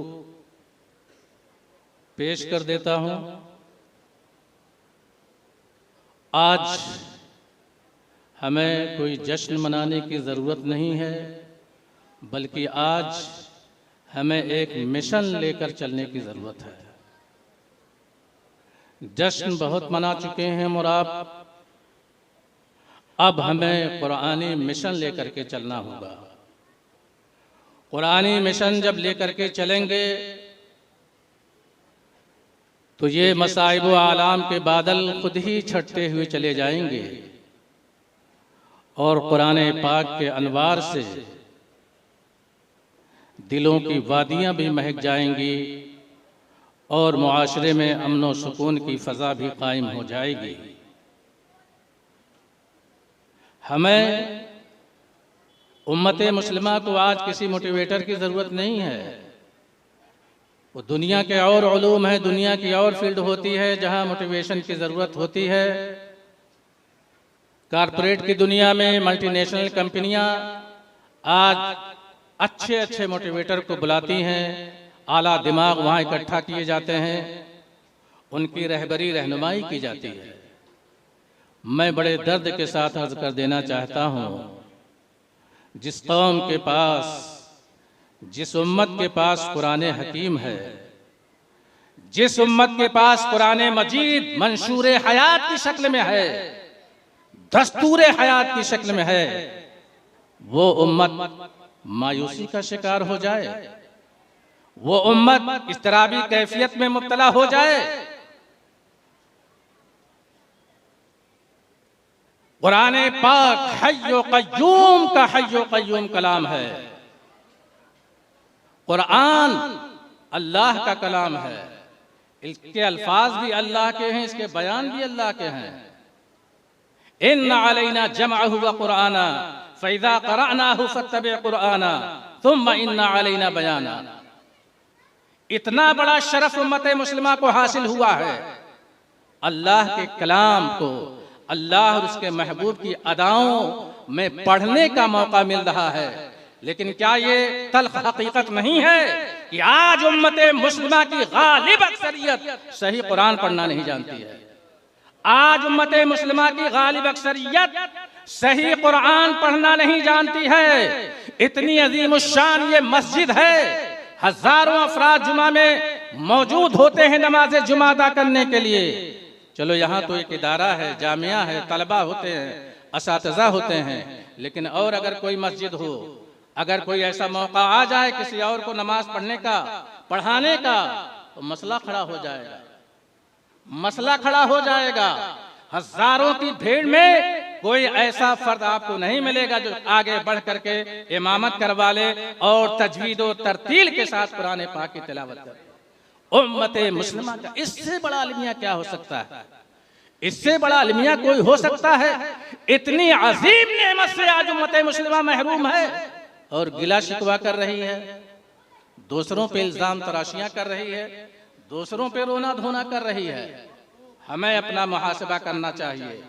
पेश कर देता हूँ। आज हमें कोई जश्न मनाने की ज़रूरत नहीं है, बल्कि आज हमें एक मिशन लेकर चलने की ज़रूरत है। जश्न बहुत मना चुके हैं और अब हमें कुरानी मिशन लेकर के चलना होगा। कुरानी मिशन जब लेकर के चलेंगे तो ये मसाइब व आलाम के बादल खुद ही छटते हुए चले जाएंगे और कुरान पाक के अनवार से दिलों की वादियां भी महक जाएंगी और मुआशरे में अमन व सुकून की फ़ज़ा भी कायम हो जाएगी। हमें उम्मत मुस्लिमा को आज किसी मोटिवेटर की ज़रूरत नहीं है। वो दुनिया के और उलूम है, दुनिया की और फील्ड होती है जहाँ मोटिवेशन की ज़रूरत होती है। कारपोरेट की दुनिया में मल्टीनेशनल कंपनियां आज अच्छे अच्छे मोटिवेटर को बुलाती हैं, आला दिमाग वहाँ इकट्ठा किए जाते हैं, उनकी रहबरी रहनुमाई की जाती है। मैं बड़े दर्द के साथ अर्ज कर देना चाहता हूँ, जिस कौम के पास, जिस उम्मत के पास कुरान हकीम है, जिस उम्मत के पास कुरान मजीद मंशूर हयात की शक्ल में है, दस्तूर हयात की शक्ल में है, वो उम्मत मायूसी का शिकार हो जाए, वो उम्मत इस्तराबी कैफियत में मुब्तला हो जाए। कुरान पाक हय्यो क़य्यूम का हय्यो क़य्यूम कलाम है। कुरान अल्लाह का कलाम है, इसके अल्फाज भी अल्लाह के हैं, इसके बयान भी अल्लाह के हैं। इन्ना अलैना जमअहु व कुराना फ़इज़ा क़रअनाहु फ़त्तबि कुराना सुम्मा इन्ना अलैना बयाना। इतना बड़ा शरफ उम्मत मुस्लिमा को हासिल हुआ है, अल्लाह के कलाम को अल्लाह और उसके महबूब की अदाओं में पढ़ने का मौका मिल रहा है। लेकिन क्या ये तल्ख हकीकत नहीं है कि आज उम्मत मुस्लिमा की गालिब अक्सरियत सही कुरान पढ़ना नहीं जानती है। आज उम्मत मुस्लिमा की गालिब अक्सरियत सही कुरान पढ़ना नहीं जानती है। इतनी अजीम शान ये मस्जिद है, हजारों अफराद जुमा में मौजूद होते हैं नमाज जुमा अदा करने के लिए। चलो यहाँ तो एक इदारा है, जामिया है, तलबा होते हैं, असातिज़ा होते हैं, लेकिन और अगर कोई मस्जिद हो, अगर कोई ऐसा मौका आ जाए किसी और को नमाज पढ़ने का, पढ़ाने का, तो मसला खड़ा हो जाएगा, मसला खड़ा हो जाएगा। हजारों की भीड़ में कोई ऐसा फर्द आपको नहीं मिलेगा जो आगे बढ़ करके इमामत करवा ले और तजवीद और तरतील के साथ कुरान पाक की तिलावत करे। उम्मत मुस्लिमा का इससे बड़ा अलमिया क्या हो सकता है? इससे बड़ा अलमिया कोई हो सकता है? इतनी अजीम नेमत से आज उम्मत मुस्लिमा महरूम है और गिला शिकवा कर रही है, दूसरों पे इल्जाम तराशियां कर रही है, दूसरों पे रोना धोना कर रही है। हमें अपना मुहासबा करना चाहिए,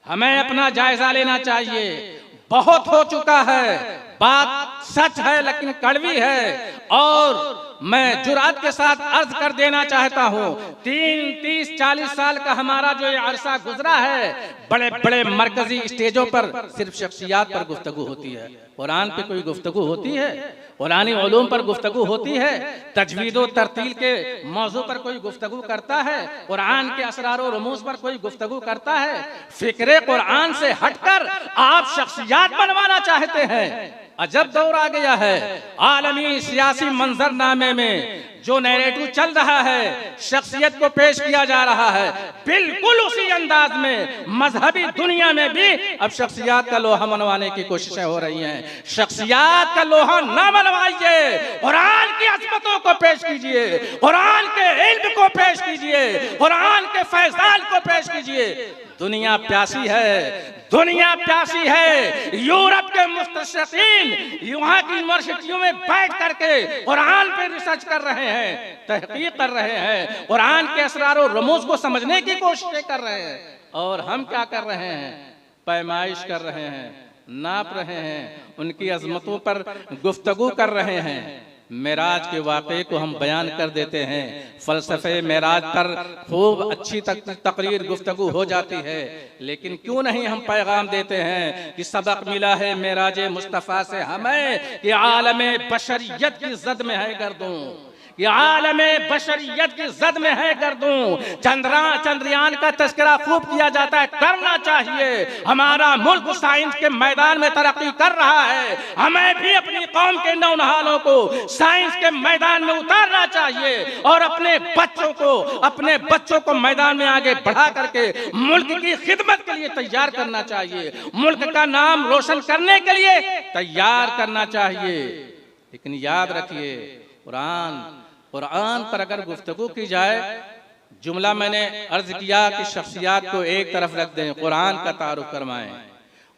हमें अपना जायजा लेना चाहिए। बहुत हो चुका है, बात सच है लेकिन कड़वी है, और मैं जुरात के साथ अर्ज कर देना चाहता हूँ, 30-40 साल का हमारा जो ये अरसा गुजरा है, बड़े बड़े मरकजी स्टेजों पर सिर्फ शख्सियात पर गुफ्तगू होती है। कुरान पे कोई गुफ्तगू होती है? कुरानी उलूम पर गुफ्तगू होती है? तजवीद व तरतील के मौजू पर कोई गुफ्तगू करता है? कुरान के असरार व रमूज पर कोई गुफ्तगू करता है? फिक्रे कुरान से हटकर आप शख्सियात बनवाना चाहते हैं। अजब दौर आ गया है। आलमी सियासी मंजरनामे में जो नैरेटिव चल रहा है, शख्सियत को पेश किया जा रहा है, बिल्कुल उसी अंदाज में मजहबी दुनिया में भी अब शख्सियत का लोहा मनवाने की कोशिशें हो रही हैं। शख्सियत का लोहा ना मनवाइए, कुरान की अजमतों को पेश कीजिए, कुरान के इल्म को पेश कीजिए, कुरान के फैजान को पेश कीजिए। दुनिया प्यासी है, दुनिया प्यासी है। यूरोप के मुस्तशरीकीन यहाँ की यूनिवर्सिटियों में बैठ करके कुरान पे रिसर्च कर रहे हैं, तहकीक कर रहे हैं, कुरान के असरार और रमूज को समझने की कोशिश कर रहे हैं। और हम क्या कर रहे हैं? पैमाइश कर रहे हैं, नाप रहे हैं, उनकी अजमतों पर गुफ्तगू कर रहे हैं। मेराज के वाक़े को हम बयान कर देते हैं, फ़लसफ़े मेराज पर खूब अच्छी तकरीर गुफ्तगू हो जाती है, लेकिन क्यों नहीं हम पैगाम देते हैं कि सबक मिला है मेराज मुस्तफ़ा से हमें कि आलमे बशरियत की ज़द में है गर्दूं, ये आलमे बशरियत की जद में है गर्दूं। चंद्रयान का तस्करा खूब किया जाता है, करना चाहिए। हमारा मुल्क साइंस के मैदान में तरक्की कर रहा है, हमें भी अपनी कौम के नौनहालों को साइंस के मैदान में उतारना चाहिए और अपने बच्चों को मैदान में आगे बढ़ा करके मुल्क की खिदमत के लिए तैयार करना चाहिए, मुल्क का नाम रोशन करने के लिए तैयार करना चाहिए। लेकिन याद रखिए, कुरान पर अगर गुफ्तगू की जाए, जुमला मैंने अर्ज किया कि शख्सियात को एक तरफ रख दें, कुरान का तारुफ करवाएं,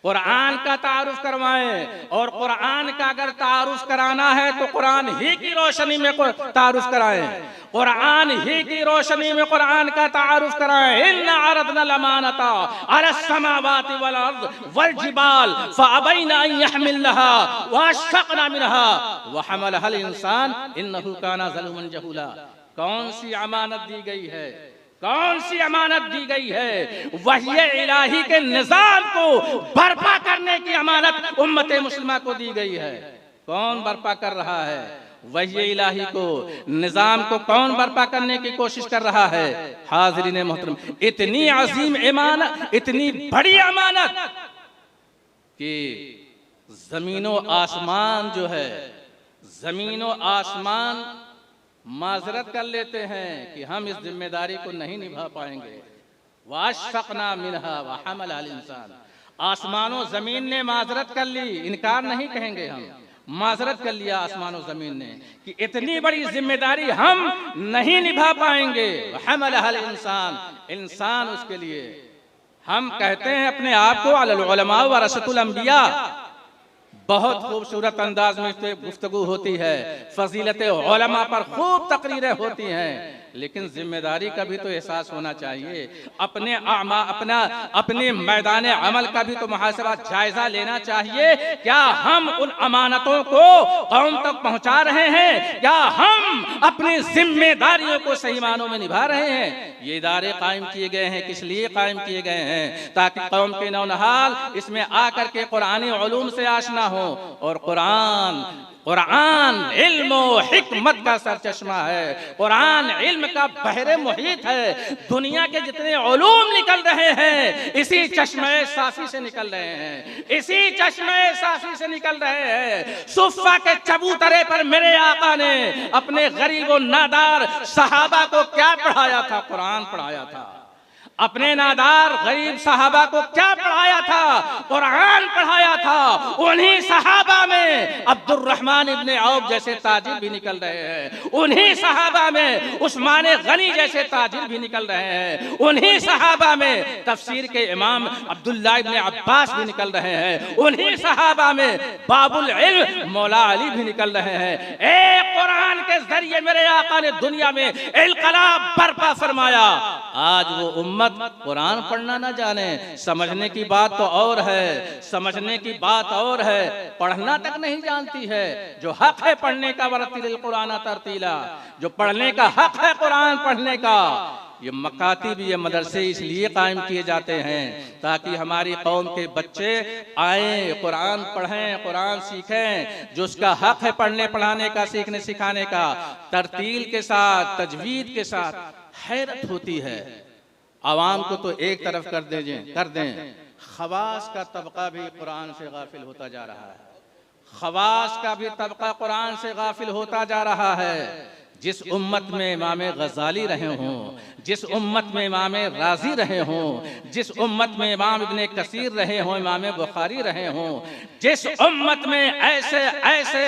कुरान का तारुफ करवाएं। और कुरान का अगर तारुफ कराना है तो कुरान ही की रोशनी में तारुफ कराएं, कुरान ही की रोशनी में कुरान का तारुफ कराएं। इन्ना अरदना लमानता अला समावाति वल अर्द वल जिबाल फअबैना अन यहमिलहा वअशफक़ना मिनहा वहमलहल इंसान इन्नहु काना ज़लूमन जहूला। कौन सी अमानत दी गई है, कौन सी अमानत दी गई है? वही इलाही के निजाम को बर्पा करने की अमानत उम्मत मुस्लिमा को दी गई है। कौन बर्पा कर रहा है? वही इलाही को, निजाम को कौन बर्पा करने की कोशिश कर रहा है? हाज़रीन मोहतरम, इतनी अजीम अमानत, इतनी बड़ी अमानत कि जमीनो आसमान जो है, जमीनो आसमान माजरत कर लेते हैं कि हम इस जिम्मेदारी को नहीं निभा पाएंगे। वाशफ़क़ना मिनहा वहमलहल इंसान, आसमानों जमीन ने माजरत कर ली, इनकार नहीं कहेंगे हम, माजरत कर लिया आसमानों जमीन ने कि इतनी बड़ी जिम्मेदारी हम नहीं निभा पाएंगे। वहमलहल इंसान, इंसान उसके लिए। हम कहते हैं अपने आप को अलल उलमा वरसतुल अंबिया, बहुत खूबसूरत अंदाज में इस गुफ्तगू होती है, फजीलत उलमा पर खूब तकरीरें होती हैं, लेकिन जिम्मेदारी का भी तो एहसास होना चाहिए। अपने मैदान अमल का भी तो मुहासबा, जायजा लेना चाहिए। क्या हम उन अमानतों को कौम तक पहुंचा रहे हैं? क्या हम अपनी जिम्मेदारियों को सही मानों में निभा रहे हैं? ये इदारे कायम किए गए हैं, किस लिए कायम किए गए हैं? ताकि कौम के नौनहाल इसमें आकर के कुरानी उलूम से आशना हो। और कुरान इल्म और हिकमत का सरचश्मा है, कुरान इल्म का बहरे मुहीत है। दुनिया के जितने उलूम निकल रहे हैं इसी चश्मे साफी से निकल रहे हैं, इसी चश्मे साफी से निकल रहे हैं। सुफ़ा के चबूतरे पर मेरे आका ने अपने गरीब और नादार सहाबा को क्या पढ़ाया था? कुरान पढ़ाया था। अपने नादार गरीब सहाबा को क्या पढ़ाया था? कुरान पढ़ाया था। उन्हीं सहाबा में अब्दुर्रहमान इब्ने औफ जैसे ताजिर भी निकल रहे हैं, उन्हीं सहाबा में उस्मान गनी जैसे ताजिर भी निकल रहे हैं, उन्हीं सहाबा में तफसीर के इमाम अब्दुल्ला इब्ने अब्बास भी निकल रहे हैं, उन्हीं सहाबा में बाबुल इल्म मौला अली भी निकल रहे हैं। एक कुरान के जरिए मेरे आका ने दुनिया में इनकलाब बर्पा फरमाया। आज वो उम्मत कुरान पढ़ना ना जाने, समझने की बात तो और है, समझने की बात और है, पढ़ना तक नहीं जानती है। जो हक है पढ़ने का, वरतिल कुरान तरतीला, जो पढ़ने का हक है कुरान पढ़ने का, ये मकातिब, ये मदरसे इसलिए कायम किए जाते हैं ताकि हमारी कौम के बच्चे आए, कुरान पढ़ें, कुरान सीखें। जो उसका हक है पढ़ने पढ़ाने का, सीखने सिखाने का, तरतील के साथ, तजवीद के साथ। हैरत होती है, आवाम को तो एक तरफ कर दें, खवास का तबका भी कुरान से गाफिल होता जा रहा है, खवास का भी तबका कुरान से गाफिल होता जा रहा है। जिस उम्मत में इमाम गजाली रहे हों, जिस उम्मत में इमाम राजी रहे हों, जिस उम्मत में इमाम इब्ने कसीर रहे हों, इमाम बुखारी रहे हों, जिस उम्मत में ऐसे ऐसे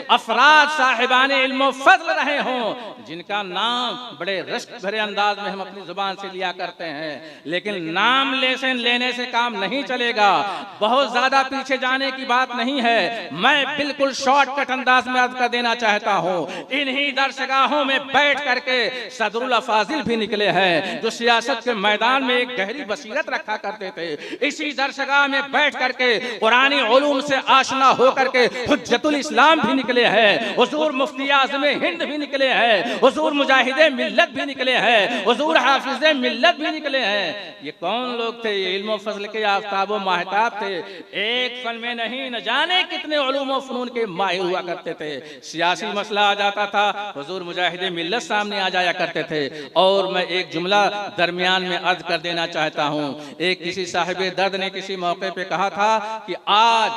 अफराद साहिबान इल्म फज़ल रहे हों जिनका नाम बड़े रश्क भरे अंदाज में हम अपनी जुबान से लिया करते हैं, लेकिन नाम लेने से काम नहीं चलेगा। बहुत ज्यादा पीछे जाने की बात नहीं है, मैं बिल्कुल शॉर्टकट अंदाज में अर्ज कर देना चाहता हूँ। इन्हीं दरसगाह दरगाहों में बैठ करके सदरुल अफाजिल भी निकले हैं जो सियासत के मैदान में एक गहरी बसीरत रखा करते थे। इसी दरसगाह में बैठ करके कुरानी उलूम से आशना होकर के हुज्जतुल इस्लाम भी निकले हैं, हुजूर मुफ्ती आज़म हिंद भी निकले हैं, हुजूर मुजाहिदे मिल्लत भी निकले हैं, हुजूर हाफिज़े मिल्लत भी निकले हैं। ये कौन लोग थे? ये इल्म फजल के आफ्ताब व महताब थे। एक फन में नहीं, न जाने कितने उलूम व फनून के माहिर हुआ करते थे। सियासी मसला आ जाता था, हुजूर मुजाहिदे मिल्लत सामने आ जाया करते थे। और मैं एक जुमला दरमियान में अर्ज कर देना चाहता हूँ। एक किसी साहिबे दर्द ने किसी मौके पे कहा था कि आज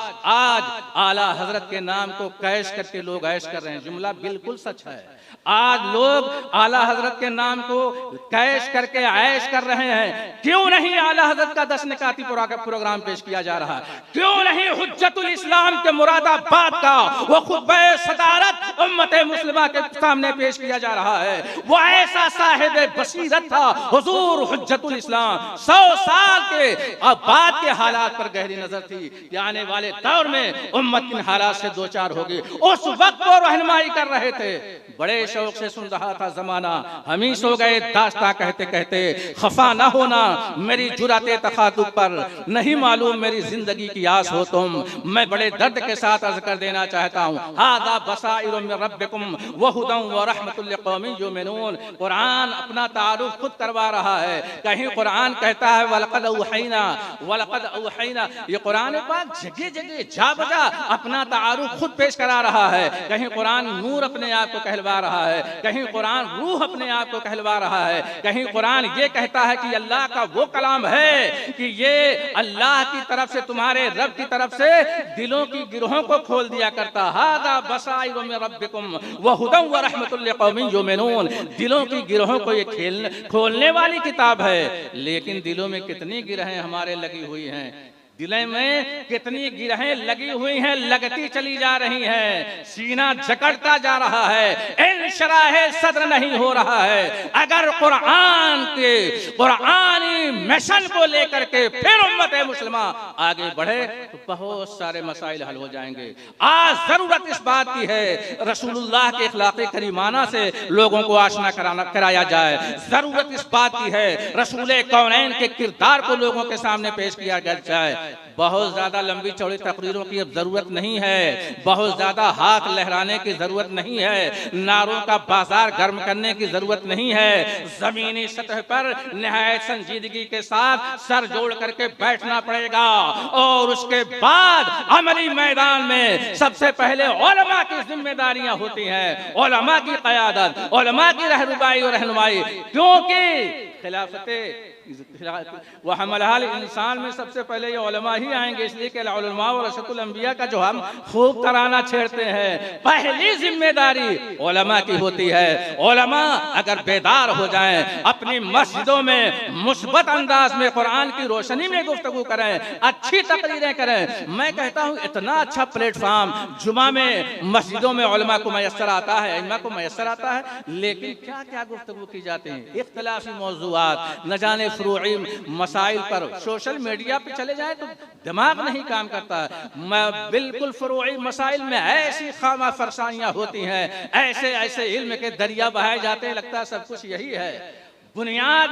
आला हजरत के नाम को कैश करके लोग ऐश कर रहे हैं। जुमला बिल्कुल सच है। आज लोग आला हजरत के नाम को कैश करके ऐश कर रहे हैं। क्यों नहीं आला हजरत का 10 निकाती प्रोग्राम पेश किया जा रहा है? क्यों नहीं हुज्जतुल इस्लाम के मुरादाबाद का वो खुतबा सदारत उम्मत मुस्लिमा के सामने पेश किया जा रहा है? वो ऐसा साहिब बसीरत था हुजूर हुज्जतुल इस्लाम। 100 साल के बाद के हालात पर गहरी नजर थी। आने वाले दौर में उम्मत इन हालात से दो चार होगी। उस वक्त वो रहनुमाई कर रहे थे। बड़े शौक से सुन रहा था जमाना, हम ही सो गए दास्तां कहते कहते। खफा न होना मेरी जुराते तखातुब पर, नहीं मालूम मेरी जिंदगी की आस हो तुम। मैं बड़े दर्द के साथ अर्ज कर देना चाहता हूँ, हादा बसाइरुम मिन रब्बिकुम व हुदन व रहमतुल लिकौमिन युमिनून। कुरान अपना तारुफ खुद करवा रहा है। कहीं कुरान कहता है वलक़द औहैना। ये कुरान पाक जगह जगह जा बजा अपना तारुफ खुद पेश करा रहा है। कहीं कुरान नूर अपने आप को कहलवा रहा है, कहीं कुरान रूह अपने आप को कहलवा रहा है, कहीं कुरान ये कहता है कि अल्लाह का वो कलाम है कि ये अल्लाह की तरफ से, तुम्हारे रब की तरफ से दिलों की गिरोहों को खोल दिया करता। हादा बसाइरु मिन रब्बिकुम व हुदन व रहमतुल लिकौमिन युमिनून। दिलों की गिरोहों को ये खोलने वाली किताब है। लेकिन दिलों में कितनी गिरहें हमारे लगी हुई हैं, दिले में कितनी गिरहें लगी हुई हैं, लगती चली जा रही हैं। सीना जकड़ता जा रहा है, इंशराह सद्र नहीं हो रहा है। अगर कुरान के कुरानी मिशन को लेकर के फिर उम्मत मुस्लिमा आगे बढ़े तो बहुत सारे मसाइल हल हो जाएंगे। आज जरूरत इस बात की है रसूलुल्लाह के इखलाक़े करीमाना से लोगों को आशना कराया जाए। जरूरत इस बात की है रसूल कौनैन के किरदार को लोगों के सामने पेश किया जाए। बहुत ज्यादा लंबी चौड़ी तकरीरों की अब जरूरत नहीं है, बहुत ज्यादा हाथ लहराने की जरूरत नहीं है, नारों का बाजार गर्म करने की जरूरत नहीं है। जमीनी सतह पर निहायत संजीदगी के साथ सर जोड़ करके बैठना पड़ेगा और उसके बाद अमली मैदान में सबसे पहले उलमा की जिम्मेदारियां होती हैं, उलमा की क़यादत, उलमा की रहनुमाई और रहनुमाई। क्योंकि खिलाफते वह हमल इंसान में सबसे पहले ये उलमा ही आएंगे, इसलिए कि उलमा और रशदुल अंबिया का जो हम खूब तराना छेड़ते हैं, पहली जिम्मेदारी उलमा की होती है। उलमा अगर बेदार हो जाएं, अपनी मस्जिदों में मुस्बत अंदाज में कुरान की रोशनी में गुफ्तगू करें, अच्छी तकरीरें करें। मैं कहता हूँ इतना अच्छा प्लेटफॉर्म जुमा में मस्जिदों में उलमा को मैसर आता है, इल्मा को मैसर आता है, लेकिन क्या क्या गुफ्तगू की जाती है, इख्तिलाफी मौज़ूआत, न जाने फुरूई मसाइल पर। सोशल मीडिया पे चले जाए तो दिमाग नहीं काम करता। बिल्कुल फुरूई मसाइल में ऐसी खामा फरसानियां होती हैं, ऐसे ऐसे इल्म के दरिया बहाए जाते हैं, लगता है सब कुछ यही है। बुनियाद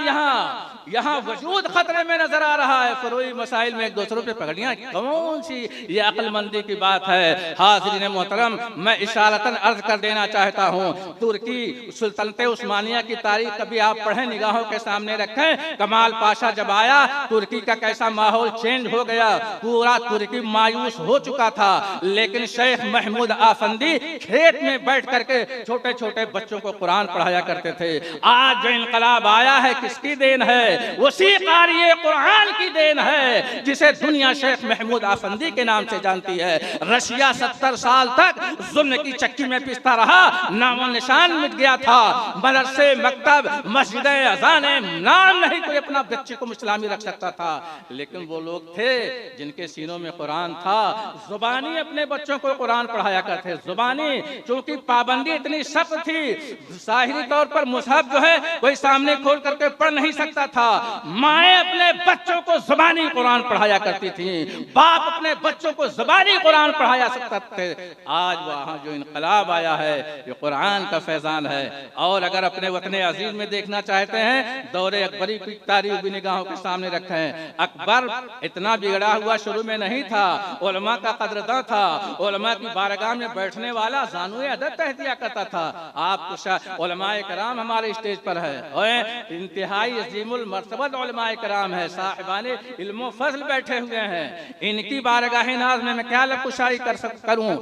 यहाँ वजूद खतरे में नजर आ रहा है। फुरूई मसाइल में एक दूसरों पे पकड़ियां, कौन सी ये अक्लमंदी की बात है। हाज़रीन मोहतरम, मैं इशारतन अर्ज कर देना चाहता हूँ, तुर्की सुल्तनत उस्मानिया की तारीख कभी आप पढ़ें, निगाहों के सामने रखें। कमाल पाशा जब आया, तुर्की का कैसा माहौल चेंज हो गया, पूरा तुर्की मायूस हो चुका था। लेकिन शेख महमूद आफंदी खेत में बैठ करके छोटे छोटे बच्चों को कुरान पढ़ाया करते थे। आज जो इनकलाब आया है किसकी देन है? उसी क़ारिए कुरान की देन है जिसे दुनिया शेख महमूद आफंदी के नाम से जानती है। रशिया 70 साल तक जुल्म की चक्की में पिसता रहा, नामो निशान मिट गया था। मदरसे, मकतब, मस्जिद, अजाने, नाम नहीं कोई अपना बच्चे को इस्लामी रख सकता था। लेकिन वो लोग थे जिनके सीनों में कुरान था, जुबानी अपने बच्चों को कुरान पढ़ाया करते। जुबानी, चूंकि पाबंदी इतनी सख्त थी, ज़ाहिरी तौर पर मुसहफ जो है कोई सामने खोल करके पढ़ नहीं सकता था। माएँ अपने बच्चों को ज़बानी कुरान पढ़ाया करती थी, बाप अपने बच्चों को ज़बानी कुरान पढ़ाया सकते थे। आज वहाँ जो इनकलाब आया है ये कुरान का फैजान है। और अगर अपने वतन अजीज में देखना चाहते हैं, दौरे अकबरी की तारीख भी निगाहों के सामने रखें। अकबर इतना बिगड़ा हुआ शुरू में नहीं था, उलमा का कदरदां था, उलमा की बारगाह में बैठने वाला ज़ानुए अदब तहतिया करता था। आप उलमाए कराम हमारे स्टेज पर है और इंतहाई अजीमुल मर्तबत उलमाए कराम है, साहिबाने इल्म फज़ल बैठे हुए हैं। इनकी बारगाह नाज में मैं क्या लकुशाई करूं।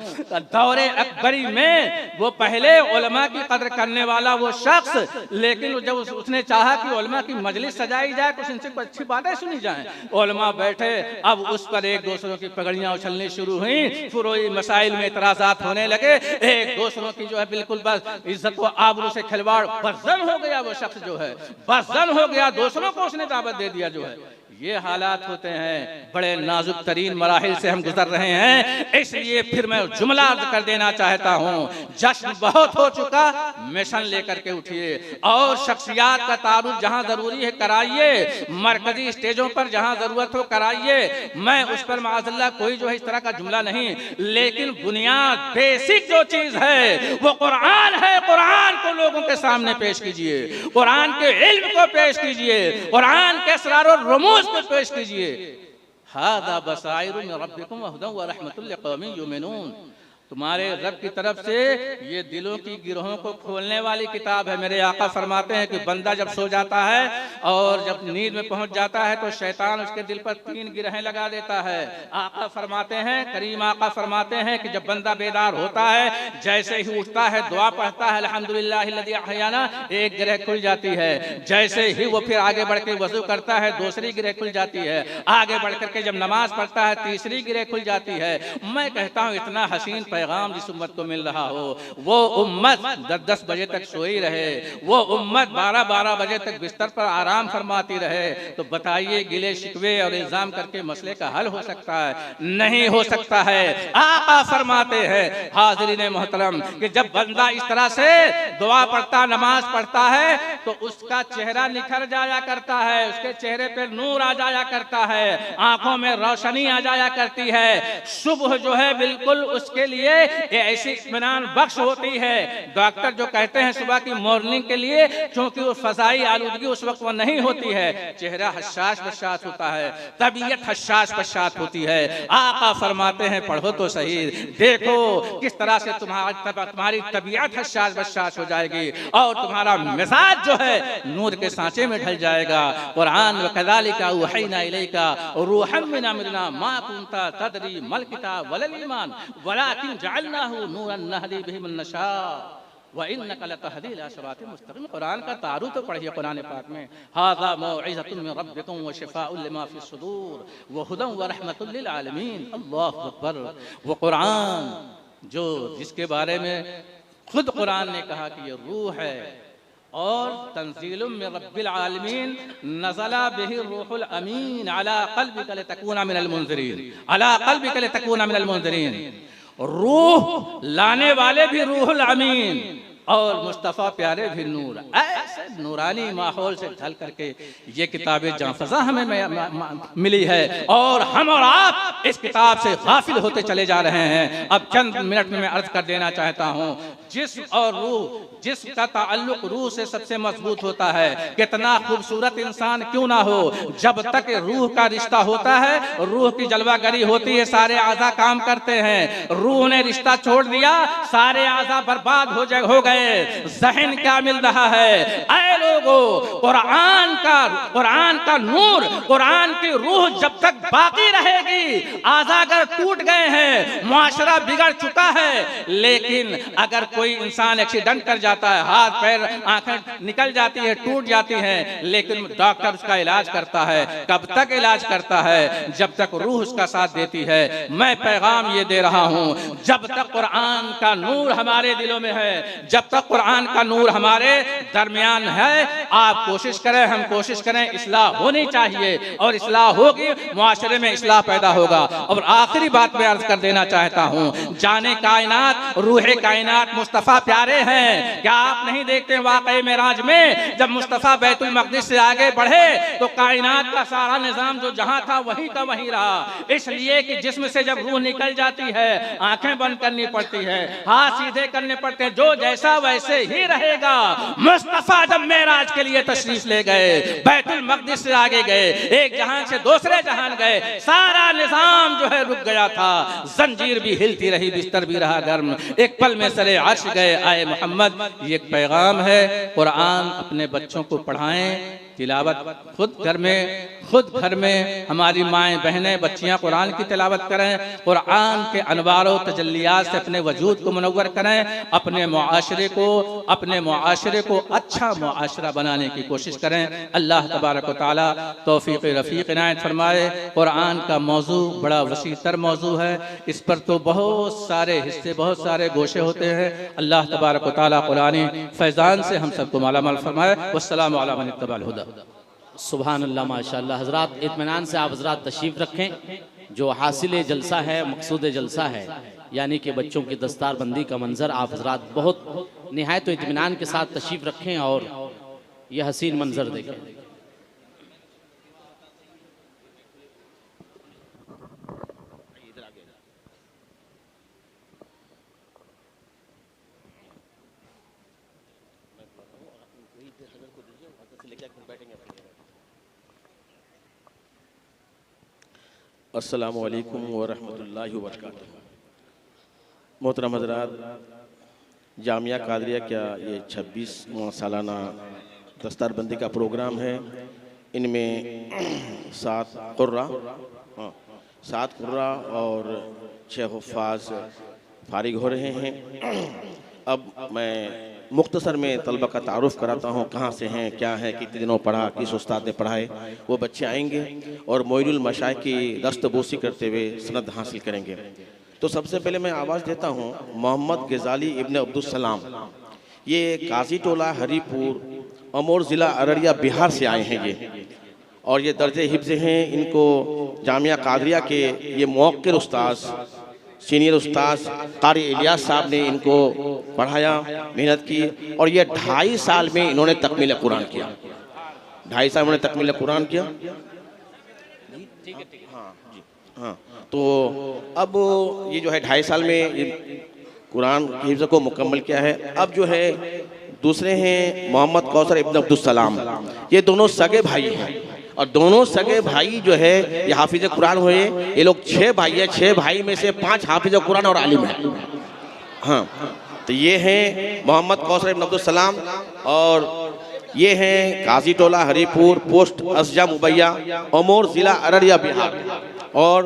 दौरे अकबरी में वो पहले उलमा की कदर करने वाला वो शख्स, लेकिन जब उसने चाहा कि उलमा की मजलिस सजाई जाए, कुछ इनसे अच्छी बातें सुनी जाएं, उलमा बैठे, अब उस पर एक दूसरों की पगड़ियां उछलनी शुरू हुई, फुरोई मसाइल में इतराजात होने लगे, एक दूसरों की जो है बिल्कुल बस इज्जत व आबरू से खिलवाड़, बज़न हो गया वो शख्स जो है, बज़न हो गया, दूसरों को उसने दावत दे दिया जो है। ये हालात होते हैं, बड़े नाजुक तरीन मराहिल से हम गुजर रहे हैं। इसलिए फिर मैं जुमला अर्ज कर देना चाहता हूँ, जश्न बहुत हो चुका, मिशन लेकर के उठिए और शख्सियात का तारुफ जहाँ जरूरी है कराइए, मरकजी स्टेजों पर जहाँ जरूरत हो कराइए। मैं उस पर माज़अल्लाह कोई जो है इस तरह का जुमला नहीं, लेकिन बुनियाद बेसिक जो चीज है वो कुरान है। कुरान को लोगों के सामने पेश कीजिए, कुरान के इल्म को पेश कीजिए, कुरान के असरार और रमूज को पेश कीजिए। हादा बसाइरु मिन रब्बिकुम व हुदन व रहमतुल लिक़ौमिन युमिनून। तुम्हारे रब की तरफ से ये दिलों की गिरोहों को खोलने वाली किताब है। मेरे आका फरमाते हैं कि बंदा जब सो जाता है और जब नींद में पहुंच जाता है तो शैतान उसके दिल पर 3 गिरहें लगा देता है। आका फरमाते हैं, करीम आका फरमाते हैं कि जब बंदा बेदार होता है, जैसे ही उठता है, दुआ पढ़ता है अल्हम्दुलिल्लाहिल्लज़ी अहयाना, एक गिरह खुल जाती है। जैसे ही वो फिर आगे बढ़ के वजू करता है, दूसरी गिरह खुल जाती है। आगे बढ़ करके जब नमाज पढ़ता है, तीसरी गिरह खुल जाती है। मैं कहता हूँ इतना हसीन पैगाम जिस उम्मत को मिल रहा हो, वो उम्मत 10-10 बजे तक सोई रहे, वो उम्मत 12-12 बजे तक बिस्तर पर आराम फरमाती रहे, तो बताइए गिले शिकवे और इल्जाम करके मसले का हल हो सकता है? नहीं हो सकता है। आका फरमाते हैं हाज़रीन मोहतरम कि जब बंदा इस तरह से दुआ पढ़ता, नमाज पढ़ता है, तो उसका चेहरा निखर जाया करता है, उसके चेहरे पर नूर आ जाया करता है, आंखों में रोशनी आ जाया करती है। सुबह जो है बिल्कुल उसके लिए ये ऐसी इत्मीनान बख्श होती है। डॉक्टर जो कहते हैं सुबह की मॉर्निंग के लिए, क्योंकि वो फजाई आलूदगी उस वक्त वो नहीं होती है, चेहरा हशाश बशाश होता है, तबीयत हशाश बशाश होती है। आका फरमाते हैं पढ़ो तो सही, देखो किस तरह से तुम्हारी तबीयत हशाश बशाश हो जाएगी और तुम्हारा मिजाज जो है नूर के सांचे में ढल जाएगा। कुरान व कज़ालिका औहयना इलैका रूहम मिन अमरिना मा कुंता तदरी मल किताब वलल ईमान वलाकिन जअलनाहु नूरन नहदी बिहि मन नशा व इन्नका लतहदी इला सिरातिन मुस्तकीम। कुरान का तारुफ तो पढ़िए कुरान पाक में, हाज़ा मौइज़तुन मिन रब्बिकुम व शिफ़ाउन लिमा फ़िस सुदूर व हुदन व रहमतुल लिल आलमीन। अल्लाहु अकबर। वो कुरान जो जिसके बारे में खुद कुरान ने कहा कि ये रूह है और तंज़ीलुम मिन रब्बिल आलमीन नज़ला बिही रूहुल अमीन अला क़ल्बिका लितकूना मिनल मुनज़िरीन, अला क़ल्बिका लितकूना मिनल मुनज़िरीन। रूह लाने वाले भी रूहुल अमीन और मुस्तफ़ा प्यारे भी नूर। ऐसे नूरानी माहौल से ढल करके ये किताबें जाफ़ज़ा हमें मिली है और हम और आप इस किताब से गाफिल होते चले जा रहे हैं। अब चंद मिनट में मैं अर्ज कर देना चाहता हूँ, जिस्म और रूह, जिस्म का ताल्लुक रूह से सबसे मजबूत होता है। कितना खूबसूरत इंसान क्यों ना हो, जब तक रूह का रिश्ता होता है, रूह की जलवागरी होती है, सारे आज़ा काम करते हैं। रूह ने रिश्ता छोड़ दिया, सारे आज़ा बर्बाद हो गए। ज़हन क्या मिल रहा है? ऐ लोगों, कुरान का नूर, कुरान की रूह जब तक बाकी रहेगी, आज़ा अगर टूट गए हैं, मुआशरा बिगड़ चुका है। लेकिन अगर कोई इंसान एक्सीडेंट कर जाता है, हाथ पैर आंखें निकल जाती है, टूट जाती हैं, लेकिन डॉक्टर उसका इलाज करता है। कब तक इलाज करता है? जब तक रूह उसका साथ देती है। मैं पैगाम ये दे रहा हूँ, जब तक कुरान का नूर हमारे दिलों में है, जब तक कुरान का नूर हमारे दरमियान है, आप कोशिश करें, हम कोशिश करें, इस्लाह होनी चाहिए और इस्लाह होगी, मुआशरे में इस्लाह पैदा होगा। और आखिरी बात मैं अर्ज कर देना चाहता हूँ, जाने कायनात, रूहे कायनात मुस्तफ़ा प्यारे हैं। क्या आप नहीं देखते वाक़ई मेराज में जब मुस्तफ़ा बैतुल मक़दिस से आगे बढ़े तो कायनात का सारा निज़ाम जो जहां था वहीं का वहीं रहा। इसलिए कि जिस्म से जब रूह निकल जाती है आंखें बंद करनी पड़ती है, हाथ सीधे करने पड़ते हैं, जो जैसा वैसे ही रहेगा। मुस्तफ़ा जब मेराज के लिए तशरीफ ले गए, बैतुल मक़दिस से आगे गए, एक जहां से दूसरे जहान गए, सारा निजाम जो है रुक गया था। जंजीर भी हिलती रही, बिस्तर भी रहा गर्म। एक पल में सरे अर्श गए आए मोहम्मद। ये एक पैगाम है, कुरान अपने बच्चों को पढ़ाएं, तिलावत खुद घर में हमारी माएँ बहनें बच्चियाँ कुरान की तिलावत करें, कुरान के अनवारों तजल्लियात से अपने वजूद को मुनव्वर करें, अपने मुआशरे को अच्छा मुआशरा बनाने की कोशिश करें। अल्लाह तबारक व तआला तौफीक रफ़ीक इनायत फरमाए। कुरान का मौजू बड़ा वसी तर मौजू है, इस पर तो बहुत सारे हिस्से, बहुत सारे गोशे होते हैं। अल्लाह तबारक व तआला कुरानी फैज़ान से हम सबको मालामाल फरमाए। वस्सलामु अला मन इत्तबअल हुदा। सुभान अल्लाह, माशाअल्लाह। हजरात इत्मीनान से आप हजरात तशरीफ़ रखें। जो हासिल जलसा है, मकसूद जलसा है, यानी कि बच्चों की दस्तारबंदी का मंजर आप हजरात बहुत निहायत इत्मीनान के साथ तशरीफ़ रखें और यह हसीन मंजर देखें। अस्सलामु अलैकुम व रहमतुल्लाहि व बरकातुहू। मोहतरम हज़रात, जामिया कादरिया का ये 26वां सालाना दस्तारबंदी का प्रोग्राम है। इनमें 7 कुर्रा और 6 हुफ़्फ़ाज़ फारिग हो रहे हैं। अब मैं मुख्तसर में तलबा का तारुफ़ कराता हूँ, कहाँ से हैं, क्या है, कितने दिनों पढ़ा, किस उस्ताद ने पढ़ाए। वो बच्चे आएंगे और मोइनुल मशाइख की दस्तबोसी करते हुए सनद हासिल करेंगे। तो सबसे पहले मैं आवाज़ देता हूँ मोहम्मद गज़ाली इब्न अब्दुस्सलाम। ये काजी टोला हरीपुर अमोर ज़िला अररिया बिहार से आए हैं ये, और ये दर्जे हिफ्ज़ हैं। इनको जामिया कादरिया के ये मुअक्किर उस्ताद, सीनियर उस्ताद कारी इलियास साहब ने इनको पढ़ाया, मेहनत की, और ये 2.5 साल में इन्होंने तकमील कुरान किया। 2.5 साल में तकमील कुरान किया। हाँ, तो अब ये जो है 2.5 साल में कुरान की हिफ्ज़ को मुकम्मल किया है। अब जो है दूसरे हैं मोहम्मद कौसर इब्न अब्दुस्सलाम। ये दोनों सगे भाई हैं, और दोनों सगे भाई जो है ये हाफिज कुरान हुए। ये लोग 6 भाई है, 6 भाई में से 5 हाफिज कुरान और आलिम है। हाँ, तो ये हैं मोहम्मद कौसर इब्न अब्दुस्सलाम, और ये हैं काजी टोला हरीपुर, पोस्ट असजा मुबैया, अमोर ज़िला अररिया बिहार। और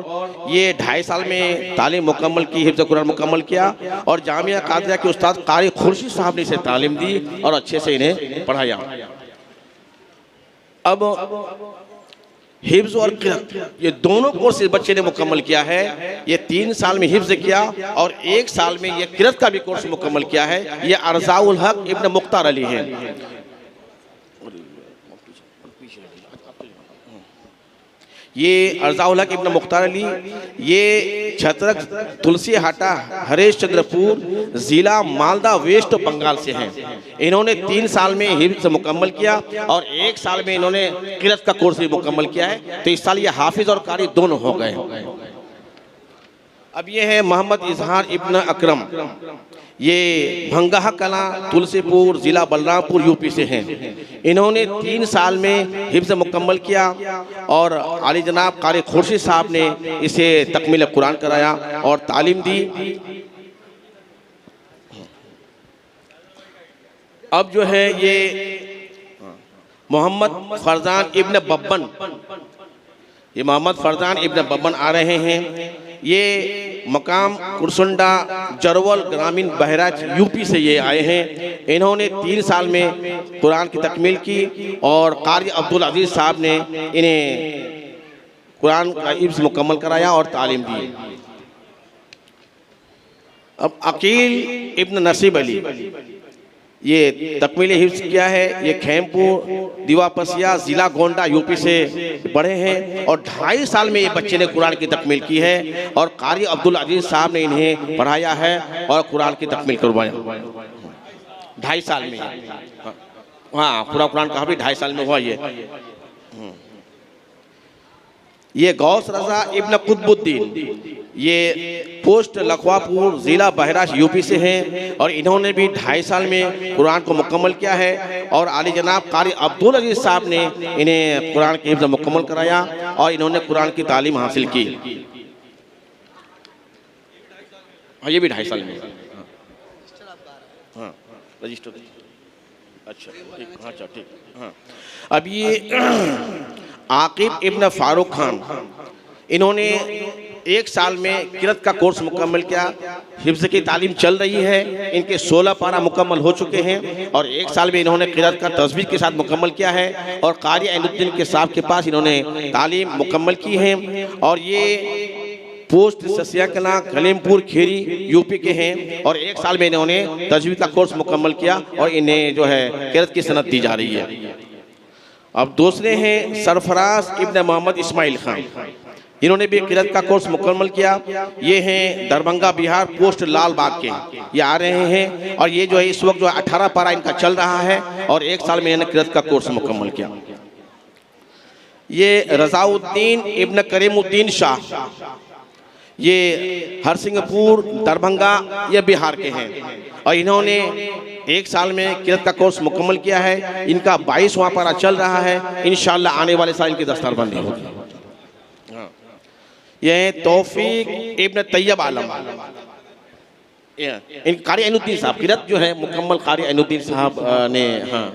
ये 2.5 साल में तालीम मुकम्मल की, हिफ्ज़ कुरान मुकम्मल किया, और जामिया कादरिया के उस्ताद कारी खुर्शीद साहब ने इसे तालीम दी और अच्छे से इन्हें पढ़ाया। अब हिफ्ज़ और क़िराअत ये दोनों कोर्स इस बच्चे ने मुकम्मल किया है। ये 3 साल में हिफ्ज़ किया और 1 साल में ये क़िराअत का भी कोर्स मुकम्मल किया है। ये अर्ज़ाउल हक इब्न मुख्तार अली है। ये अर्ज़ाउल हक इब्न मुख्तार अली, ये छतरक तुलसी हाटा हरेश चंद्रपुर ज़िला मालदा वेस्ट बंगाल से हैं। इन्होंने 3 साल में हिफ्ज़ मुकम्मल किया और 1 साल में इन्होंने क़िराअत का कोर्स भी मुकम्मल किया है। तो इस साल ये हाफिज़ और कारी दोनों हो गए। अब ये है मोहम्मद इजहार इब्न अकरम। ये भंगाहा कला तुलसीपुर ज़िला बलरामपुर यूपी से हैं। इन्होंने 3 साल में हिफ्ज़ मुकम्मल किया और आली जनाब कारी खुर्शीद साहब ने इसे तकमील कुरान कराया और तालीम दी। अब जो है ये मोहम्मद फरजान इब्न बब्बन, ये मोहम्मद फरजान इब्न बब्बन आ रहे हैं। ये मकाम कुरसुंडा जरवल ग्रामीण बहराइच यूपी से ये आए हैं। इन्होंने 3 साल में कुरान की तकमील की और कारी अब्दुल अजीज़ साहब ने इन्हें कुरान का हिफ्ज़ मुकम्मल कराया और तालीम दी। अब अकील इब्न नसीब अली, ये तकमील हिफ्ज़ किया है। ये खेमपुर दीवापसिया ज़िला गोंडा यूपी से पढ़े हैं और 2.5 साल में ये बच्चे ने कुरान की तकमील की है और कारी अब्दुल अजीज साहब ने इन्हें पढ़ाया है और कुरान की तकमील करवाया 2.5 साल में। हाँ, पूरा कुरान कहा भी 2.5 साल में हुआ ये गौस रजा इब्न कुतुबुद्दीन, ये पोस्ट लखवापुर ज़िला बहराइच यूपी से हैं और इन्होंने भी 2.5 साल में कुरान को मुकम्मल किया है और आली जनाब कारी अब्दुल अजीज साहब ने इन्हें कुरान की हिफ्ज़ मुकम्मल कराया और इन्होंने कुरान की तालीम हासिल की। हाँ, ये भी 2.5 साल में। हाँ, रजिस्टर। अच्छा ठीक, हाँ अच्छा ठीक। हाँ, अब ये आकिब इब्न फारूक खान, इन्होंने 1 साल में किरत का कोर्स मुकम्मल किया। हिफ्ज़ की तालीम चल रही है, इनके 16 पारा मुकम्मल हो चुके हैं और 1 साल में इन्होंने किरत का तजवीज़ के साथ मुकम्मल किया है और कारी ऐनुद्दीन के साहब के पास इन्होंने तालीम मुकम्मल की है और ये पोस्ट ससियाकला कलीमपुर खेरी यूपी के हैं और 1 साल में इन्होंने तजवीज़ का कोर्स मुकम्मल किया और इन्हें जो है किरत की सनद दी जा रही है। अब दूसरे हैं सरफराज इब्न मोहम्मद इस्माइल खान, इन्होंने भी किरत का कोर्स मुकम्मल किया। ये हैं दरभंगा बिहार पोस्ट लाल बाग के, ये आ रहे हैं और ये जो है इस वक्त जो 18 पारा इनका चल रहा है और 1 साल में इन्होंने किरत का कोर्स मुकम्मल किया। ये रजाउद्दीन इब्न करीमुद्दीन शाह, ये हरसिंहपुर दरभंगा ये बिहार के हैं और इन्होंने 1 साल में किरत का कोर्स मुकम्मल किया है। इनका 22वां पारा चल रहा है, इंशाअल्लाह आने वाले साल इनकी दस्तरबंदी होगी। हाँ, ये तौफीक इब्न तैयब आलम, इन कारी ऐनुद्दीन साहब किरत जो है मुकम्मल कारी ऐनुद्दीन साहब ने। हाँ,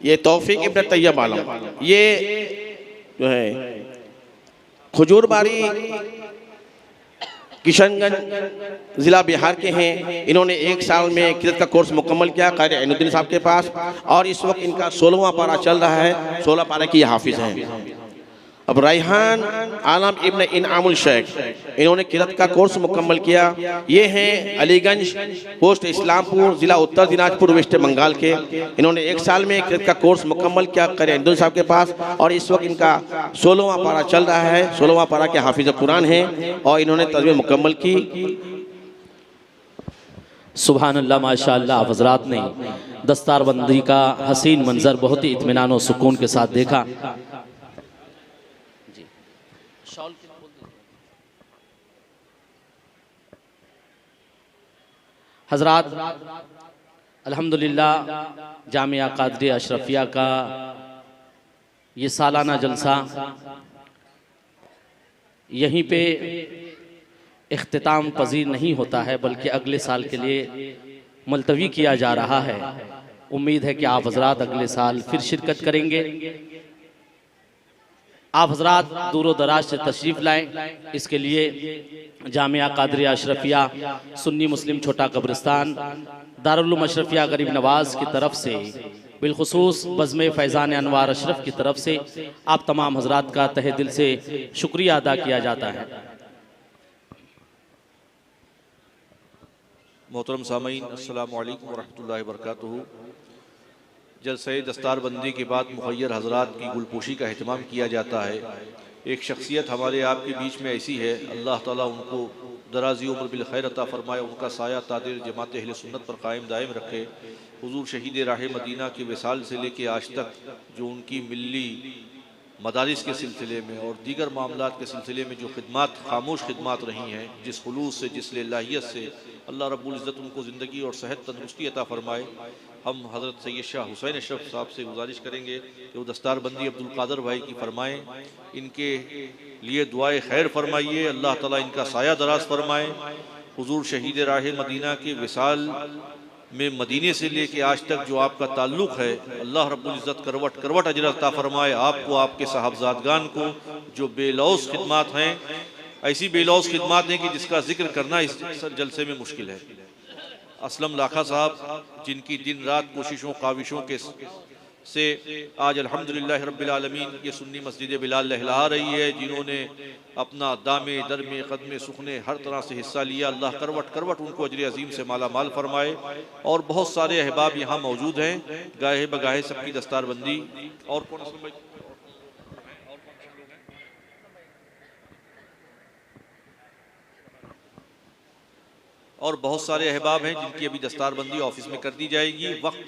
ये तौफीक इब्न तैयब आलम, ये जो है खजूरबारी किशनगंज ज़िला बिहार के हैं। इन्होंने 1 साल में किरत का कोर्स मुकम्मल किया कारी ऐनुद्दीन साहब के पास और इस वक्त इनका 16वां पारा चल रहा है, 16 पारा की हाफिज़ हैं। अब रैहान आलम इब्न इनामुल शेख, इन्होंने किरत का कोर्स मुकम्मल किया। ये हैं अलीगंज पोस्ट इस्लामपुर ज़िला उत्तर दिनाजपुर वेस्ट बंगाल के, इन्होंने 1 साल में किरत का कोर्स मुकम्मल किया कारी ऐनुद्दीन साहब के पास और इस वक्त इनका 16वां पारा चल रहा है, 16वां पारा के हाफिज़ कुरान हैं और इन्होंने तजवीज़ मुकम्मल की। सुभान अल्लाह, माशाअल्लाह। आप हज़रात ने दस्तारबंदी का हसीन मंजर बहुत ही इत्मीनान और सुकून के साथ देखा। हज़रात, अल्हम्दुलिल्लाह जामिया कादरिया अशरफिया का ये सालाना जलसा यहीं पे इख्तिताम पजीर नहीं होता है बल्कि अगले साल के लिए मुलतवी किया जा रहा है। उम्मीद है कि आप हज़रात अगले साल फिर शिरकत करेंगे। आप हज़रात दूर दराज से तशरीफ़ लाएं, इसके लिए जामिया कादरिया अशरफिया सुन्नी मुस्लिम छोटा कब्रिस्तान दारुल उलूम अशरफिया गरीब नवाज की तरफ से बिलखुसूस बज़्म फैज़ान अनवार अशरफ की तरफ से आप तमाम हज़रात का तहे दिल से शुक्रिया अदा किया जाता है। मोहतरम सामीन, अस्सलामु अलैकुम वरहमतुल्लाहि वबरकातुहू। जलसे दस्तारबंदी के बाद मुखय्यर हज़रात की गुलपोशी का अहतमाम किया जाता है। एक शख्सियत हमारे आपके बीच में ऐसी है, अल्लाह ताला उनको दराज़ी उम्र बिल खैर अता फरमाए, उनका साया तादिर जमात अहले सुन्नत पर कायम दायम रखे। हुजूर शहीद राह मदीना के विसाल से लेके आज तक जो उनकी मिल्ली मदारिस के सिलसिले में और दीगर मामलात के सिलसिले में जो खिदमात खामोश खिदमात रही हैं, जिस खुलूस से जिस लाहियत से अल्लाह रब्बुल इज़्ज़त उनको ज़िंदगी और सेहत तंदुरुस्ती अता फरमाए। हम हज़रत सैयद शाह हुसैन अशरफ साहब से गुजारिश करेंगे कि वो दस्तारबंदी अब्दुल कादर भाई की फरमाएँ, इनके लिए दुआए खैर फरमाइए, अल्लाह ताला इनका साया दराज फरमाए। हुजूर शहीद राह मदीना के विसाल में मदीने से लेके आज तक जो आपका ताल्लुक़ है, अल्लाह रब्बुल इज़्ज़त करवट करवट अजर अता फरमाए आपको, आपके साहबजादगान को, जो बेलौस खिदमात हैं, ऐसी बेलौस खिदमात हैं कि जिसका जिक्र करना इस जलसे में मुश्किल है। असलम लाखा साहब, जिनकी दिन रात कोशिशों काविशों के से आज अल्हम्दुलिल्लाह रब्बिल आलमीन ये सुन्नी मस्जिद बिलाल लहला रही है, जिन्होंने अपना दामे दरमे कदमे सुखने हर तरह से हिस्सा लिया। अल्लाह करवट करवट उनको अजर अजीम से माला माल फरमाए। और बहुत सारे अहबाब यहाँ मौजूद हैं, गाहे बगाहे सबकी दस्तारबंदी। और कौन और बहुत सारे अहबाब हैं जिनकी अभी दस्तारबंदी ऑफिस में कर दी जाएगी। वक्त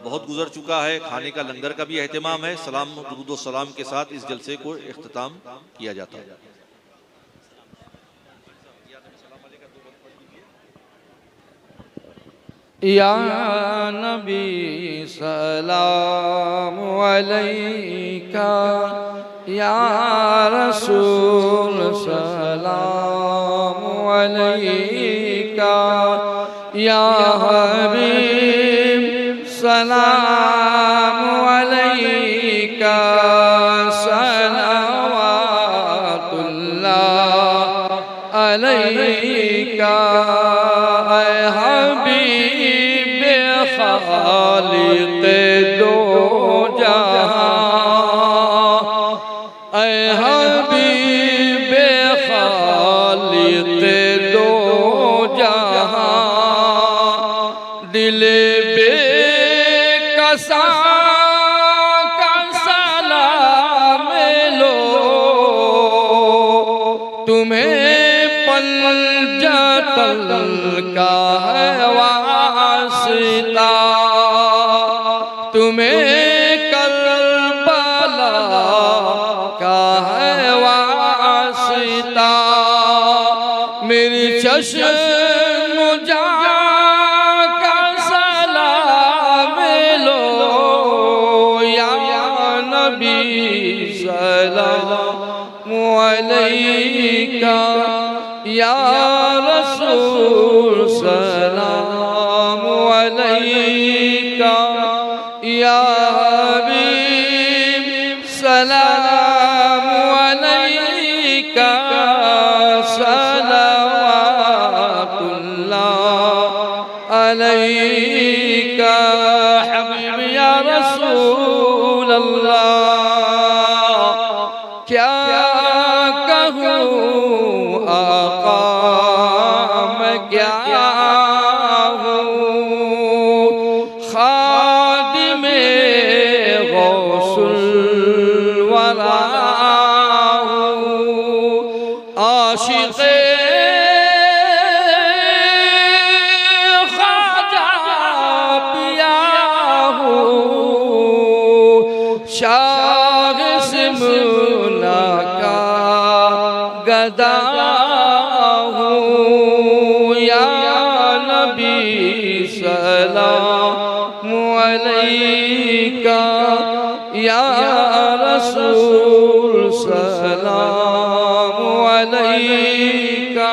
बहुत गुजर चुका है, खाने का लंगर का भी एहतमाम है। सलाम दुरूद व सलाम के साथ इस जलसे को इख्तिताम किया जाता है। या नबी सलाम अलैका, या रसूल सलाम अलैका, या हबीब सलाम अलैका, सलावतुल्लाह अलैका, ऐ हबीब खालिक़ दो जहां, ऐ हबीब खालिक़ दो जहां, दिल बेकसा का सलाम लो, तुम्हें पंजतल का है वास्ता, तुम्हें करबला का है वास्ता, मेरी चश्म का सलाम लो, या नबी सलाम अलैका, या रसूल सलाम अलैका, या हबीब सलाम अलैका, सलावतुल्लाह अलैका, हबीब या रसूल अल्लाह। क्या कहूँ आका मैं क्या हूँ, खादिमे गौसुल वरा हूँ, आशिक़े ख्वाजा पिया हूँ, शाह सिमला का गदा हूँ, या नबी सलाम अलैका, या रसूल सलाम अलैका,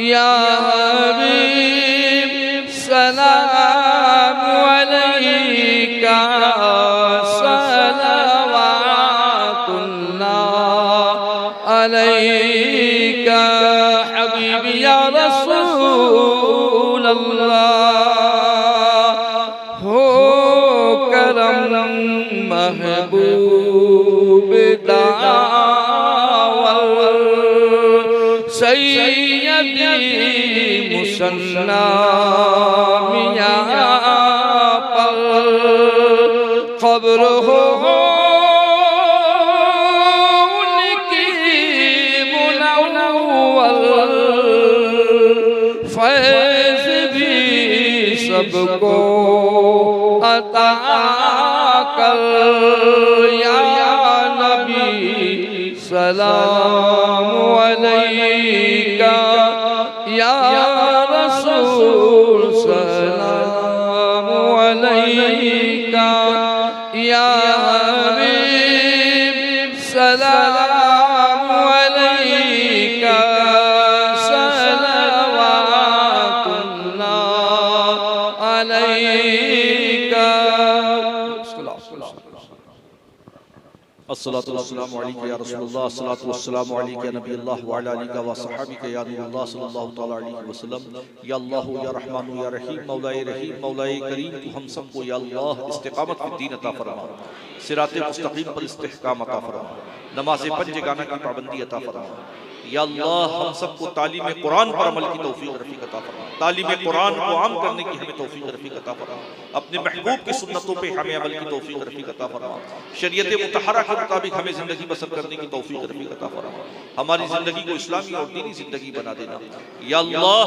या हबीब सलाम अलैका, सलावतुल्लाह अलैका, हबीब या रसूल अल्लाह। हो करम महबूब दावल, सैयदी मुसन्ना मियां पर, खबर हो फैज़ भी सबको अता कर, या नबी सलाम अलैका, या रसूल सलाम अलैका, या हबीब सलाम अलैका, अस्सलातु वस्सलामु अलैका या रसूलल्लाह, अस्सलातु वस्सलामु अलैका या नबी अल्लाह व अला आलिका व सहाबिका या नूरुल्लाह सल्लल्लाहु तआला अलैहि वसल्लम। या अल्लाह या रहमान या रहीम, मौलाए करीम, तू हम सबको या अल्लाह इस्तिकामत फिद दीन अता फरमा, सिराते मुस्तकीम पर इस्तिहकाम अता फरमा, नमाज़ पंजगाना की पाबंदी अता फरमा। या अल्लाह हम सबको तालीम कुरान पर अमल की तौफीक रफ़ीक अता फरमा, तालीम कुरान को आम करने की हमें तौफीक रफ़ीक अता फरमा, अपने महबूब की सुन्नतों पे हमें अमल की तौफीक रफ़ीक अता फरमा, शरीयत मुतहरा के मुताबिक हमें ज़िंदगी बसर करने की तौफीक रफ़ीक अता फरमा, हमारी ज़िंदगी को इस्लामी और दीनी ज़िंदगी बना देना। या अल्लाह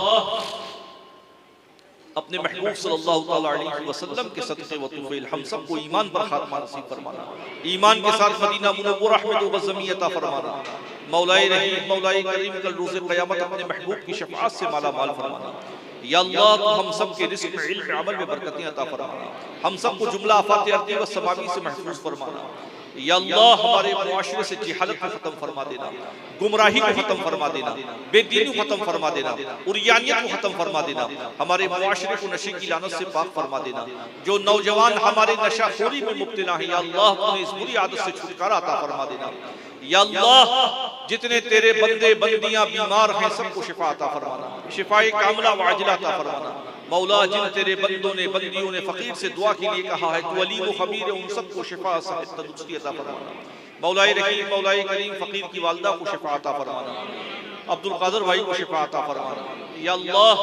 अपने महबूब सल्लल्लाहु तआला अलैहि वसल्लम के सदक़े व तुफ़ैल हम सबको ईमान पर खात्मा नसीब फरमाना, ईमान के साथ मदीना मुनव्वरह में दो ज़मीन अता फरमाना। मौलाए रहीम, मौलाए करीम, कल रोज़े क़यामत अपने महबूब की शफ़ाअत से माला माल फरमाना। या अल्लाह तो हम सब के रिज़्क़ में, इल्म, अमल में बरकतें अता फरमाना, हम सबको जुमला आफ़ात अर्दी व समावी से महफूज फरमाना। या अल्लाह हमारे मुआशरे से जहालत को खत्म फरमा देना, गुमराही को खत्म फरमा देना, बेदीनी को खत्म फरमा देना, उरियानियत को खत्म फरमा देना, हमारे मुआशरे को नशे की लानत से पाक फरमा देना। जो नौजवान हमारे नशाखोरी में मुब्तला हैं, या अल्लाह उन्हें इस बुरी आदत से छुटकारा अता फरमा देना। या अल्लाह जितने तेरे बंदे बंदियां बीमार हैं सबको शिफा अता फरमाना, शिफाए कामिला व आजिला अता फरमाना। मौला जिन तेरे बंदों ने बंदियों ने फकीर से दुआ के लिए कहा है, तू अलीम व खबीर है, उन सबको शिफा सहित तंदुरुस्ती अता फरमाना। मौलाए रहीम, मौलाए करीम, फकीर की वालिदा को शिफा अता फरमाना, अब्दुल कादर भाई को शिफा अता फरमाना। या अल्लाह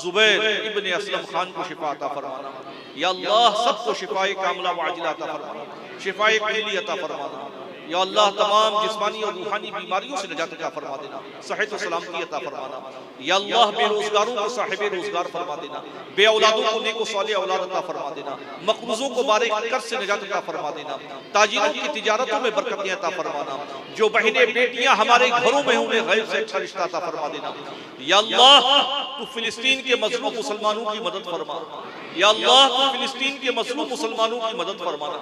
जुबैर इब्ने असलम खान को शिफा अता फरमाना। या अल्लाह सबको शिफाए कामिला व आजिला अता फरमाना, शिफाए कुल्ली अता फरमाना। या अल्लाह तमाम जिस्मानी और रूहानी बीमारियों से निजात अता फरमा देना, सेहत और सलामती अता फरमाना। या अल्लाह बेरोजगारों को साहिब रोजगार फरमा देना, बे औलादों को नेक साले औलाद अता फरमा देना, मकरूजों को बारे कर्ज से निजात अता फरमा देना, ताजिरों की तिजारतों में बरकतें अता फरमाना। जो बहनें बेटियां हमारे घरों में उन्हें गैर से अच्छा रिश्ता अता फरमा देना। या अल्लाह तू फिलिस्तीन के मजलूम मुसलमानों की मदद फरमा। या अल्लाह तू फिलिस्तीन के मजलूम मुसलमानों की मदद फरमाना।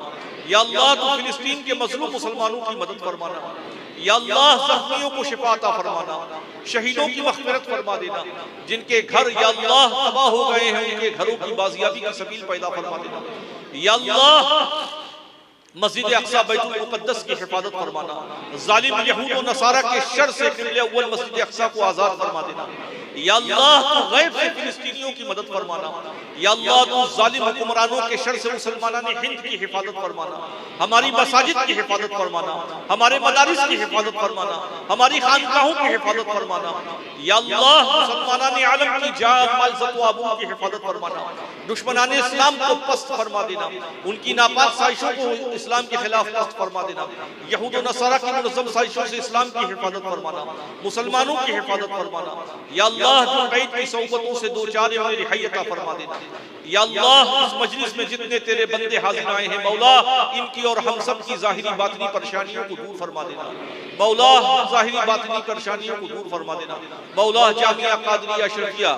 या अल्लाह तू फिलिस्तीन के मजलूम मुसलमानों की मदद फरमाना। या अल्लाह ज़ख्मियों को शिफा अता फरमाना, शहीदों की मग़फ़िरत फरमा देना, जिनके घर या अल्लाह तबाह हो गए हैं उनके घरों की बाजियाबी की सबील पैदा फरमा देना। या अल्लाह मस्जिद अक़सा बैतुल मुक़द्दस की हिफाजत फरमाना, ज़ालिम यहूद व नसारा के शर से क़िबले अव्वल मस्जिद अक़सा को आज़ाद फरमा देना। या अल्लाह तू गैब से फिलिस्तीनियों की मदद फरमाना। या अल्लाह तू ज़ालिम हुक्मरानों के शर से मुसलमानाने हिंद की हिफाजत फरमाना, हमारी मसाजिद की हिफाजत फरमाना, हमारे मदारिस की हिफाजत फरमाना, हमारी खानकाहों की हिफाजत फरमाना। या अल्लाह मुसलमानाने आलम की जान, माल, इज़्ज़त व आबरू की हिफाजत फरमाना, दुश्मनाने इस्लाम को पस्त फरमा देना, उनकी नापाक साजिशों को इस्लाम के खिलाफ पस्त फरमा देना, यहूद व नसारा की मुनज़्ज़म साजिशों से इस्लाम की हिफाजत फरमाना, मुसलमानों की हिफाजत फरमाना। या अल्लाह जो कैद की सोबतों से दो चार उन्हें रिहाई अता फरमा देना। या अल्लाह इस मजलिस में जितने तेरे बंदे हाजिर आए हैं मौला, इनकी और हम सब की ज़ाहिरी बातिनी परेशानियों को दूर फरमा देना। मौला ज़ाहिरी बातिनी परेशानियों को दूर फरमा देना। मौला जामिया क़ादरिया अशरफिया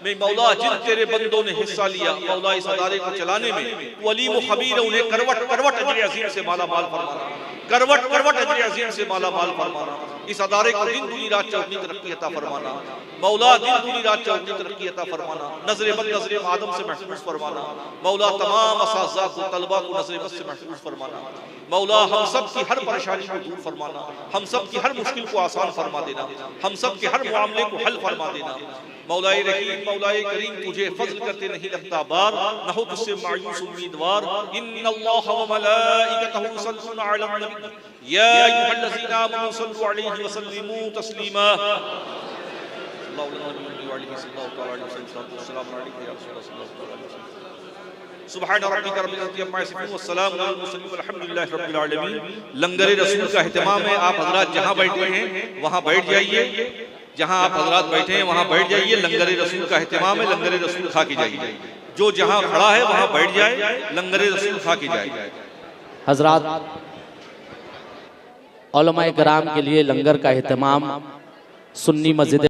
में मौला जिन तेरे बंदों ने हिस्सा लिया मौला इस अदारे को चलाने में, तू अलीम व खबीर है, उन्हें करवट करवट अजर अज़ीम से माला माल फरमाना, करवट करवट अजर अज़ीम से माला माल फरमाना। इस अदारे को दिन दुनी रात चौगनी तरक्की अता फरमाना। मौला दिन दुनी रात चौगनी तरक्की अता फरमाना, नजर बद नजर आदम से महफूज फरमाना। मौला तमाम असातिज़ा को, तलबा को नजर बद से महफूज फरमाना। मौला हम सब की हर परेशानी को दूर फरमाना, हम सब की हर मुश्किल को आसान फरमा देना, हम सब के हर मामले को हल फरमा देना। मौलाए रहीम, मौलाए करीम, तुझे फज़ल करते नहीं लगता बार, न हो तुझसे मायूस उम्मीदवार। इन्नल्लाह व मलाइकतहु युसल्लूना अलन नबी या अय्युहल्लज़ीना आमनू सल्लु अलैहि व सल्लिमू तस्लीमा। सुभान रब्बिक रब्बिल इज़्ज़ति अम्मा यसिफून व सलामुन अलल मुरसलीन वल्हम्दुलिल्लाहि रब्बिल आलमीन। लंगर रसूल का एहतमाम है, आप हज़रात जहाँ बैठे हैं वहाँ बैठ जाइए, जहाँ आप हज़रात बैठे हैं वहाँ बैठ जाइए। लंगर रसूल का एहतमाम है, लंगर रसूल खा के जाइए। जो जहाँ खड़ा है वहाँ बैठ जाए, लंगर रसूल खा के जाए। हज़रात उलमाए किराम के लिए लंगर का एहतमाम सुन्नी मस्जिद